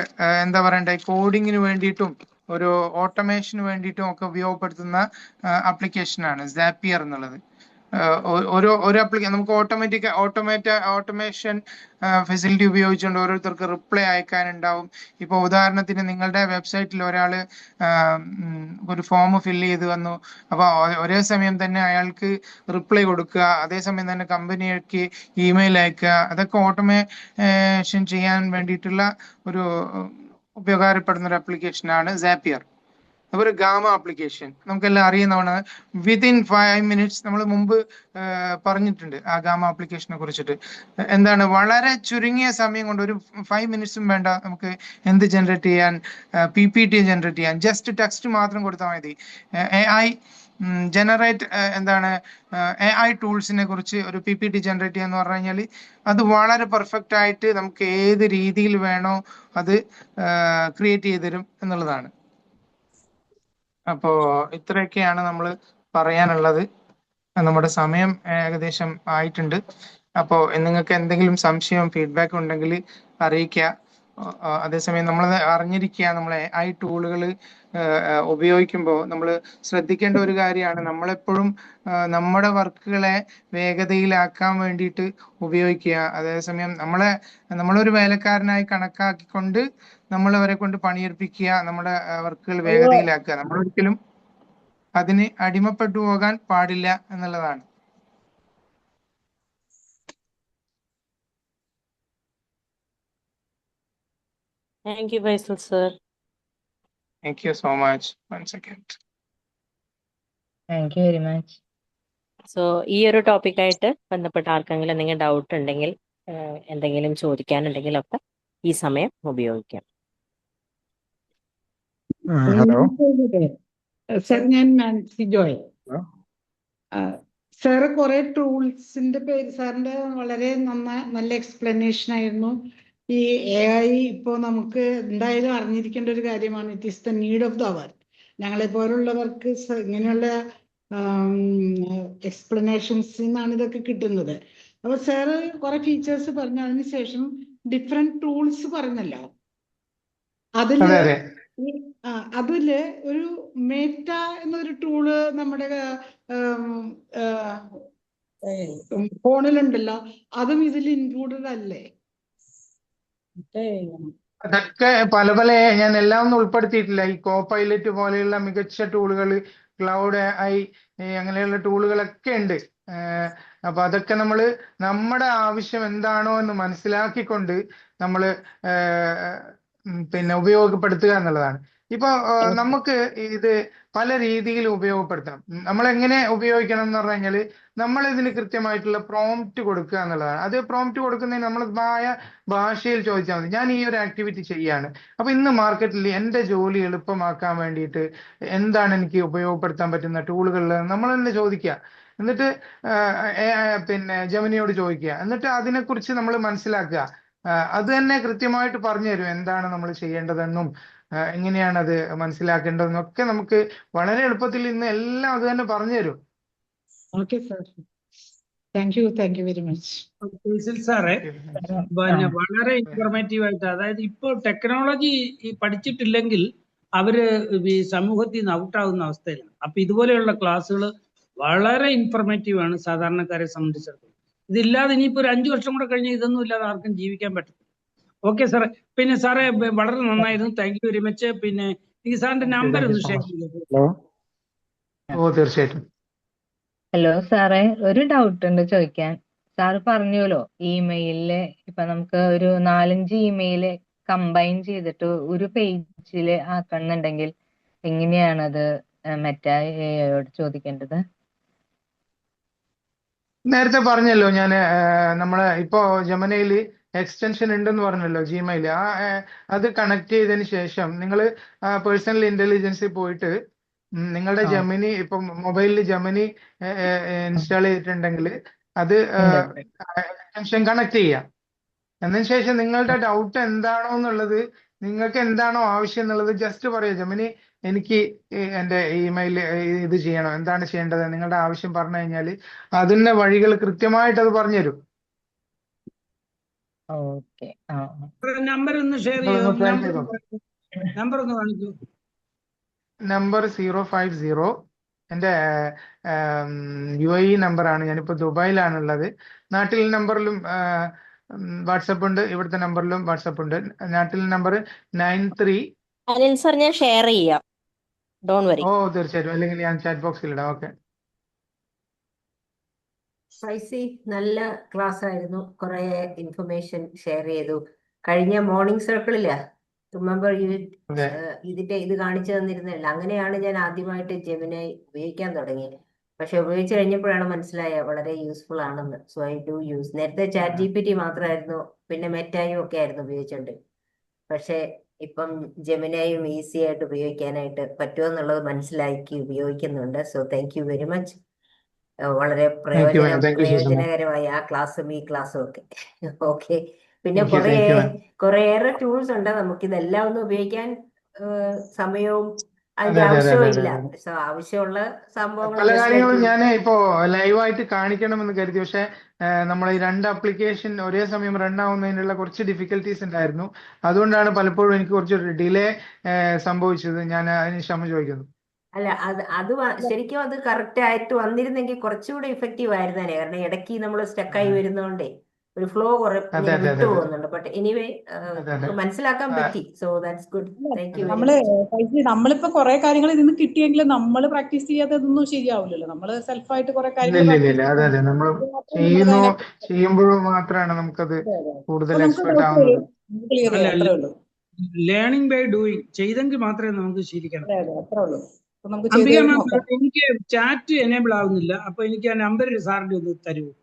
കോഡിങ്ങിന് വേണ്ടിയിട്ടും ഒരു ഓട്ടോമേഷന് വേണ്ടിയിട്ടും ഒക്കെ ഉപയോഗപ്പെടുത്തുന്ന ആപ്ലിക്കേഷനാണ് സാപ്പിയർ എന്നുള്ളത്. ഒരു നമുക്ക് ഓട്ടോമേഷൻ ഫെസിലിറ്റി ഉപയോഗിച്ചുകൊണ്ട് ഓരോരുത്തർക്ക് റിപ്ലൈ അയക്കാനുണ്ടാവും. ഇപ്പോൾ ഉദാഹരണത്തിന് നിങ്ങളുടെ വെബ്സൈറ്റിൽ ഒരാള് ഒരു ഫോം ഫില്ല് ചെയ്ത് വന്നു, അപ്പോൾ ഒരേ സമയം തന്നെ അയാൾക്ക് റിപ്ലൈ കൊടുക്കുക, അതേസമയം തന്നെ കമ്പനിക്ക് ഇമെയിൽ അയക്കുക, അതൊക്കെ ഓട്ടോമേഷൻ ചെയ്യാൻ വേണ്ടിയിട്ടുള്ള ഒരു ഉപകാരപ്പെടുന്ന ഒരു ആപ്ലിക്കേഷനാണ് സാപ്പിയർ. അതുപോലെ ഗാമ ആപ്ലിക്കേഷൻ നമുക്കെല്ലാം അറിയുന്നതാണ്. വിത്തിൻ 5 minutes നമ്മൾ മുമ്പ് പറഞ്ഞിട്ടുണ്ട് ആ ഗാമ ആപ്ലിക്കേഷനെ കുറിച്ചിട്ട്. വളരെ ചുരുങ്ങിയ സമയം കൊണ്ട് ഒരു 5 minutes വേണ്ട നമുക്ക് എന്ത് ജനറേറ്റ് ചെയ്യാൻ, PPT ജനറേറ്റ് ചെയ്യാൻ. ജസ്റ്റ് ടെക്സ്റ്റ് മാത്രം കൊടുത്താൽ മതി. AI ജനറേറ്റ് AI ടൂൾസിനെ കുറിച്ച് ഒരു PPT ജനറേറ്റ് ചെയ്യാന്ന് പറഞ്ഞു കഴിഞ്ഞാൽ അത് വളരെ പെർഫെക്റ്റ് ആയിട്ട് നമുക്ക് ഏത് രീതിയിൽ വേണോ അത് ക്രിയേറ്റ് ചെയ്ത് തരും എന്നുള്ളതാണ്. അപ്പോ ഇത്രയൊക്കെയാണ് നമ്മൾ പറയാനുള്ളത്. നമ്മുടെ സമയം ഏകദേശം ആയിട്ടുണ്ട്. അപ്പോൾ നിങ്ങൾക്ക് എന്തെങ്കിലും സംശയം ഫീഡ്ബാക്ക് ഉണ്ടെങ്കിൽ അറിയിക്കുക. അതേസമയം നമ്മൾ അറിഞ്ഞിരിക്കുക, നമ്മളെ AI ടൂളുകൾ ഉപയോഗിക്കുമ്പോൾ നമ്മൾ ശ്രദ്ധിക്കേണ്ട ഒരു കാര്യമാണ്, നമ്മളെപ്പോഴും നമ്മുടെ വർക്കുകളെ വേഗതയിലാക്കാൻ വേണ്ടിയിട്ട് ഉപയോഗിക്കുക. അതേസമയം നമ്മളൊരു വേലക്കാരനായി കണക്കാക്കിക്കൊണ്ട് നമ്മൾ അവരെ കൊണ്ട് പണിയെടുപ്പിക്കുക, നമ്മുടെ വർക്കുകൾ വേഗതയിലാക്കുക. നമ്മളൊരിക്കലും അതിന് അടിമപ്പെട്ടു പോകാൻ പാടില്ല എന്നുള്ളതാണ്. Thank you, Faisal sir. Thank you so much once again. Thank you very much. So ഈ ഒരു ടോപ്പിക്കായിട്ട് ബന്ധപ്പെട്ട ആർക്കെങ്കിലും എന്തെങ്കിലും ഡൗട്ട് ഉണ്ടെങ്കിൽ എന്തെങ്കിലും ചോദിക്കാനുണ്ടെങ്കിലൊക്കെ ഈ സമയം ഉപയോഗിക്കാം. ഹലോ. സർ, ഞാൻ മാൻസി ജോയ്. സാറ് കുറെ ടൂൾസിന്റെ പേര് സാറിന്റെ വളരെ നല്ല എക്സ്പ്ലനേഷൻ ആയിരുന്നു. ഈ AI ഇപ്പോ നമുക്ക് എന്തായാലും അറിഞ്ഞിരിക്കേണ്ട ഒരു കാര്യമാണ്. It is the need of the hour. ഞങ്ങളെ പോലുള്ളവർക്ക് ഇങ്ങനെയുള്ള എക്സ്പ്ലനേഷൻസ് നിന്നാണ് ഇതൊക്കെ കിട്ടുന്നത്. അപ്പൊ സാറ് കുറെ ഫീച്ചേഴ്സ് പറഞ്ഞു, അതിനുശേഷം ഡിഫറെന്റ് ടൂൾസ് പറഞ്ഞല്ലോ. അതില് ഒരു മേറ്റ എന്നൊരു ടൂള് നമ്മുടെ ഫോണിലുണ്ടല്ലോ, അതും ഇതിൽ ഇൻക്ലൂഡഡ് അല്ലേ? അതൊക്കെ പല ഞാൻ എല്ലാം ഒന്നും ഉൾപ്പെടുത്തിയിട്ടില്ല. ഈ കോപൈലറ്റ് പോലെയുള്ള മികച്ച ടൂളുകൾ, ക്ലൗഡ് AI അങ്ങനെയുള്ള ടൂളുകളൊക്കെ ഉണ്ട്. അപ്പൊ അതൊക്കെ നമ്മുടെ ആവശ്യം എന്താണോ എന്ന് മനസ്സിലാക്കിക്കൊണ്ട് നമ്മൾ ഉപയോഗപ്പെടുത്തുക എന്നുള്ളതാണ്. ഇപ്പൊ നമുക്ക് ഇത് പല രീതിയിൽ ഉപയോഗപ്പെടുത്തണം. നമ്മൾ എങ്ങനെ ഉപയോഗിക്കണം എന്ന് പറഞ്ഞു കഴിഞ്ഞാൽ, നമ്മൾ ഇതിന് കൃത്യമായിട്ടുള്ള പ്രോംപ്റ്റ് കൊടുക്കുക എന്നുള്ളതാണ്. അത് പ്രോംപ്റ്റ് കൊടുക്കുന്നതിന് നമ്മളതായ ഭാഷയിൽ ചോദിച്ചാൽ മതി. ഞാൻ ഈ ഒരു ആക്ടിവിറ്റി ചെയ്യാണ്, അപ്പൊ ഇന്ന് മാർക്കറ്റിൽ എൻ്റെ ജോലി എളുപ്പമാക്കാൻ വേണ്ടിയിട്ട് എന്താണ് എനിക്ക് ഉപയോഗപ്പെടുത്താൻ പറ്റുന്ന ടൂളുകളിൽ നമ്മൾ തന്നെ ചോദിക്കുക. എന്നിട്ട് ജെമിനിയോട് ചോദിക്കുക. എന്നിട്ട് അതിനെക്കുറിച്ച് നമ്മൾ മനസ്സിലാക്കുക. അത് തന്നെ കൃത്യമായിട്ട് പറഞ്ഞു തരും എന്താണ് നമ്മൾ ചെയ്യേണ്ടതെന്നും എങ്ങനെയാണ് അത് മനസ്സിലാക്കേണ്ടതെന്നും ഒക്കെ നമുക്ക് വളരെ എളുപ്പത്തിൽ ഇന്ന് എല്ലാം അത് തന്നെ പറഞ്ഞു തരും. Okay sir, thank you very much. സാറേ, വളരെ ഇൻഫോർമേറ്റീവ് ആയിട്ട്, അതായത് ഇപ്പോൾ ടെക്നോളജി പഠിച്ചിട്ടില്ലെങ്കിൽ അവര് ഈ സമൂഹത്തിൽ നിന്ന് ഔട്ടാവുന്ന അവസ്ഥയിലാണ്. അപ്പൊ ഇതുപോലെയുള്ള ക്ലാസ്സുകൾ വളരെ ഇൻഫോർമേറ്റീവ് ആണ് സാധാരണക്കാരെ സംബന്ധിച്ചിടത്തോളം. ഇതില്ലാതെ ഇനിയിപ്പോ ഒരു 5 വർഷം കൂടെ കഴിഞ്ഞ് ഇതൊന്നും ഇല്ലാതെ ആർക്കും ജീവിക്കാൻ പറ്റും. ഓക്കെ സാറേ. പിന്നെ സാറേ, വളരെ നന്നായിരുന്നു. Thank you very much. പിന്നെ ഈ സാറിന്റെ നമ്പർ ഒന്ന് ഷെയർ ചെയ്തോ? തീർച്ചയായിട്ടും. ഹലോ സാറേ, ഒരു ഡൗട്ട് ഉണ്ട് ചോദിക്കാൻ. സാറ് പറഞ്ഞല്ലോ ഇമെയിലില് ഇപ്പൊ നമുക്ക് ഒരു 4-5 ഇമെയില് കമ്പൈൻ ചെയ്തിട്ട് ഒരു പേജില് ആക്കണമെന്നുണ്ടെങ്കിൽ എങ്ങനെയാണത് മെറ്റയോട് ചോദിക്കേണ്ടത്? നേരത്തെ പറഞ്ഞല്ലോ ഞാൻ, നമ്മളെ ഇപ്പോ ജെമിനിയിൽ എക്സ്റ്റൻഷൻ ഉണ്ടെന്ന് പറഞ്ഞല്ലോ, ജിമെയിൽ. അത് കണക്ട് ചെയ്തതിന് ശേഷം നിങ്ങൾ പേഴ്സണൽ ഇന്റലിജൻസിൽ പോയിട്ട് നിങ്ങളുടെ ജെമിനി, ഇപ്പൊ മൊബൈലിൽ ജെമിനി ഇൻസ്റ്റാൾ ചെയ്തിട്ടുണ്ടെങ്കിൽ അത് എക്സ്റ്റൻഷൻ കണക്ട് ചെയ്യാം. എന്നതിന് ശേഷം നിങ്ങളുടെ ഡൗട്ട് എന്താണോ എന്നുള്ളത്, നിങ്ങൾക്ക് എന്താണോ ആവശ്യം എന്നുള്ളത് ജസ്റ്റ് പറയാം. ജെമിനി, എനിക്ക് എൻ്റെ ഇമെയിൽ ഇത് ചെയ്യണം, എന്താണ് ചെയ്യേണ്ടത്, നിങ്ങളുടെ ആവശ്യം പറഞ്ഞു കഴിഞ്ഞാൽ അതിന്റെ വഴികൾ കൃത്യമായിട്ട് അത് പറഞ്ഞു തരും. ഓക്കെ. നമ്പർ ഒന്ന് ഷെയർ ചെയ്യോ? നമ്പർ ഒന്ന് കാണിക്കൂ. നമ്പർ 050. എൻ്റെ UAE നമ്പറാണ്. ഞാനിപ്പോ ദുബായിലാണുള്ളത്. നാട്ടിൽ നമ്പറിലും വാട്സപ്പ് ഉണ്ട്, ഇവിടുത്തെ നമ്പറിലും വാട്സപ്പ് ഉണ്ട്. നാട്ടിൽ നമ്പർ 93. അനിൽ സർ, ഞാൻ ഷെയർ ചെയ്യാം, ഡോണ്ട് വറി. തീർച്ചയായിട്ടും. അല്ലെങ്കിൽ ഞാൻ ചാറ്റ് ബോക്സിൽ ഇടാം. ഓക്കെ. ഫൈസി, നല്ല ക്ലാസ് ആയിരുന്നു. കുറെ ഇൻഫർമേഷൻ ഷെയർ ചെയ്തു. കഴിഞ്ഞ മോർണിംഗ് സർക്കിളില് റിമെമ്പർ ഇതിന്റെ ഇത് കാണിച്ചു തന്നിരുന്നില്ല. അങ്ങനെയാണ് ഞാൻ ആദ്യമായിട്ട് ജെമിനി ഉപയോഗിക്കാൻ തുടങ്ങിയത്. പക്ഷെ ഉപയോഗിച്ച് കഴിഞ്ഞപ്പോഴാണ് മനസ്സിലായത് വളരെ യൂസ്ഫുൾ ആണെന്ന്. So I do use. നേരത്തെ ചാറ്റ് GPT മാത്രമായിരുന്നു, പിന്നെ മെറ്റായും ഒക്കെ ആയിരുന്നു ഉപയോഗിച്ചിട്ടുണ്ട്. പക്ഷെ ഇപ്പം ജെമിനിയും ഈസി ആയിട്ട് ഉപയോഗിക്കാനായിട്ട് പറ്റുമെന്നുള്ളത് മനസ്സിലാക്കി ഉപയോഗിക്കുന്നുണ്ട്. So thank you very much. വളരെ പ്രയോജനകരമായ ആ ക്ലാസ്സും ഈ ക്ലാസ്സും ഒക്കെ. ഓക്കെ. പിന്നെ കുറേയേറെ ടൂൾസ് ഉണ്ട്. നമുക്ക് ഇതെല്ലാം ഒന്നും ഉപയോഗിക്കാൻ സമയവും അതിന്റെ അതെ അതെ ആവശ്യവും അതെ ഇല്ല. അതെ. സോ ആവശ്യമുള്ള സംഭവങ്ങൾ പല ജസ്റ്റ് കാര്യങ്ങളും ലൈക്ക് ഞാൻ ഇപ്പോ ലൈവായിട്ട് കാണിക്കണമെന്ന് കരുതി, പക്ഷെ നമ്മളെ ഈ രണ്ട് ആപ്ലിക്കേഷൻ ഒരേ സമയം റൺ ആവുന്നതിനുള്ള കുറച്ച് ഡിഫിക്കൽട്ടീസ് ഉണ്ടായിരുന്നു. അതുകൊണ്ടാണ് പലപ്പോഴും എനിക്ക് കുറച്ച് ഡിലേ സംഭവിച്ചത്. ഞാൻ അതിന് ക്ഷമ ചോദിക്കുന്നു. അല്ല ശരിക്കും അത് കറക്റ്റ് ആയിട്ട് വന്നിരുന്നെങ്കിൽ കുറച്ചുകൂടി ഇഫക്റ്റീവ് ആയിരുന്നേനെ. കാരണം ഇടയ്ക്ക് നമ്മൾ സ്റ്റക്കായി വരുന്നോണ്ടേ ഒരു ഫ്ലോ അതെ ഇങ്ങനെ അതെ അതെ വിട്ടു അതെ പോകുന്നുണ്ട്. ബട്ട് എനിവേ അതെ അതെ. മനസ്സിലാക്കാൻ ആ, പറ്റി. So that's good. Thank you very നമ്മള് മച്ച്. നമ്മളിപ്പോ കുറെ കാര്യങ്ങൾ ഇതിന്ന് കിട്ടിയെങ്കിലും നമ്മൾ പ്രാക്ടീസ് ചെയ്യാത്തതൊന്നും ശരിയാവില്ലല്ലോ. നമ്മൾ സെൽഫായിട്ട് കുറെ ഇല്ല കാര്യങ്ങൾ ഇല്ല ഇല്ല പ്രാക്ടീസ് ഇല്ല. അതെ അതെ. നമ്മൾ ചെയ്യുന്നത് ചെയ്യുമ്പോഴും മാത്രമാണ് നമുക്കത് അപ്പൊ കൂടുതൽ നമുക്ക് എക്സ്പെർട്ട് ഡൗട്ട് ആവുന്നത്. വരും, ക്ലിയർ അല്ല, ചെയ്യാം, അത്രേ ഉള്ളൂ. ലേണിംഗ് ബൈ ഡൂയിങ് ചെയ്തെങ്കിൽ മാത്രമേ നമുക്ക് ശീലിക്കണം. അതെ അത്രേ ഉള്ളൂ. അപ്പൊ നമുക്ക് അംബിക ചെയ്ത് മാം, നോക്കാം. എനിക്ക് ചാറ്റ് എനേബിൾ ആവുന്നില്ല. അപ്പൊ എനിക്ക് ആ നമ്പർ സാറിന്റെ ഒന്ന് തരുമോ?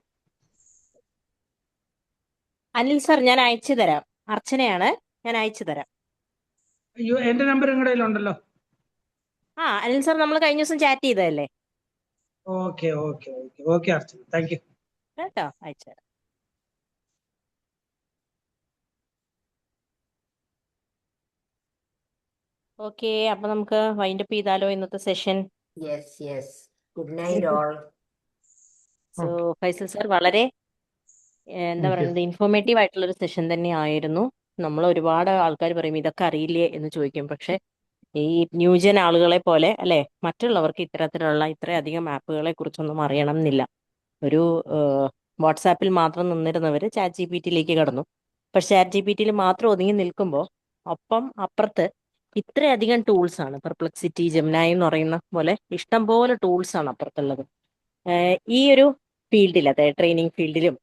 അനിൽ സർ, ഞാൻ അയച്ചു തരാം. അർച്ചനയാണ്, ഞാൻ അയച്ചു തരാം. അയ്യോ, എന്റെ നമ്പർ നിങ്ങളുടെ കയ്യിലുണ്ടല്ലോ. അനിൽ സർ, നമ്മൾ കഴിഞ്ഞ ദിവസം ചാറ്റ് ചെയ്തതല്ലേ? Okay okay okay okay Archana, thank you. കേട്ടോ, അയച്ചു തരാം. ഓക്കെ, അപ്പൊ നമുക്ക് വൈൻഡപ്പ് ചെയ്താലോ ഇന്നത്തെ session? Yes yes. Good night all. So okay, Faisal sir, വളരെ എന്താ താങ്ക് യു. പറയുന്നത്, ഇൻഫോർമേറ്റീവ് ആയിട്ടുള്ള ഒരു സെഷൻ തന്നെ ആയിരുന്നു. നമ്മൾ ഒരുപാട് ആൾക്കാർ പറയും ഇതൊക്കെ അറിയില്ലേ എന്ന് ചോദിക്കും. പക്ഷെ ഈ ന്യൂജൻ ആളുകളെ പോലെ അല്ലെ, മറ്റുള്ളവർക്ക് ഇത്തരത്തിലുള്ള ഇത്രയധികം ആപ്പുകളെ കുറിച്ചൊന്നും അറിയണം എന്നില്ല. ഒരു വാട്സാപ്പിൽ മാത്രം നിന്നിരുന്നവർ ചാറ്റ് ജി പി ടിയിലേക്ക് കടന്നു. പക്ഷെ ചാറ്റ് ജി പി ടിയിൽ മാത്രം ഒതുങ്ങി നിൽക്കുമ്പോൾ ഒപ്പം അപ്പുറത്ത് ഇത്രയധികം ടൂൾസ് ആണ്. പെർപ്ലക്സിറ്റി, ജെമിനായി എന്ന് പറയുന്ന പോലെ ഇഷ്ടം പോലെ ടൂൾസ് ആണ് അപ്പുറത്തുള്ളത്. ഈ ഒരു ഫീൽഡിൽ, അതായത് ട്രെയിനിങ് ഫീൽഡിലും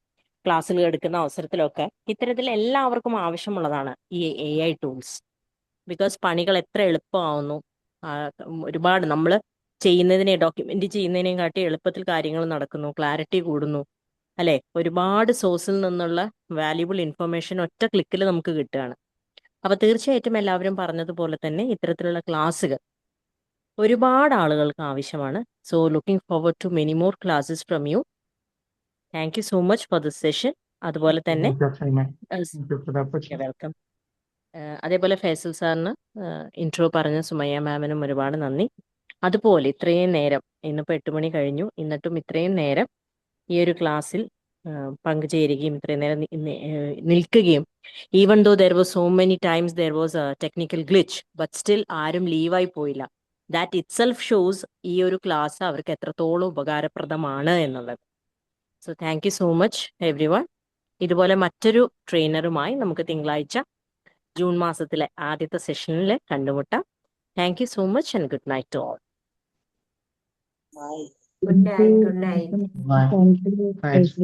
ക്ലാസ്സുകൾ എടുക്കുന്ന അവസരത്തിലൊക്കെ ഇത്തരത്തിൽ എല്ലാവർക്കും ആവശ്യമുള്ളതാണ് ഈ AI ടൂൾസ്. ബിക്കോസ് പണികൾ എത്ര എളുപ്പമാവുന്നു. ഒരുപാട് നമ്മൾ ചെയ്യുന്നതിനെ, ഡോക്യുമെന്റ് ചെയ്യുന്നതിനെയും കാട്ടി എളുപ്പത്തിൽ കാര്യങ്ങൾ നടക്കുന്നു, ക്ലാരിറ്റി കൂടുന്നു അല്ലെ. ഒരുപാട് സോഴ്സിൽ നിന്നുള്ള വാല്യുബിൾ ഇൻഫർമേഷൻ ഒറ്റ ക്ലിക്കിൽ നമുക്ക് കിട്ടുകയാണ്. അപ്പൊ തീർച്ചയായിട്ടും എല്ലാവരും പറഞ്ഞതുപോലെ തന്നെ ഇത്തരത്തിലുള്ള ക്ലാസ്സുകൾ ഒരുപാട് ആളുകൾക്ക് ആവശ്യമാണ്. So looking forward to many more classes from you. Thank you so much for this session. അതുപോലെ തന്നെ thank you Akshay. Thank you for the opportunity. Welcome. അതേപോലെ ഫൈസൽ സാറിന് ഇൻട്രോ പറഞ്ഞ സുമയ്യ മാമിനും ഒരുപാട് നന്ദി. അതുപോലെ ഇത്രയും നേരം, ഇന്നിപ്പോൾ 8 മണി കഴിഞ്ഞു, എന്നിട്ടും ഇത്രയും നേരം ഈ ഒരു ക്ലാസ്സിൽ പങ്കുചേരുകയും ഇത്രയും നേരം നിൽക്കുകയും, even though there was so many times there was a technical glitch, but still ആരും ലീവായി പോയില്ല. ദാറ്റ് ഇറ്റ് സെൽഫ് ഷോസ് ഈ ഒരു ക്ലാസ് അവർക്ക് എത്രത്തോളം ഉപകാരപ്രദമാണ് എന്നുള്ളത്. So thank you so much every one. ഇതുപോലെ മറ്റൊരു ട്രെയിനറുമായി നമുക്ക് തിങ്കളാഴ്ച ജൂൺ മാസത്തിലെ ആദ്യത്തെ സെഷനിൽ കണ്ടുമുട്ടാം. Thank you so much and good night to all. Good night. Good night. Bye. Thank you. Thanks.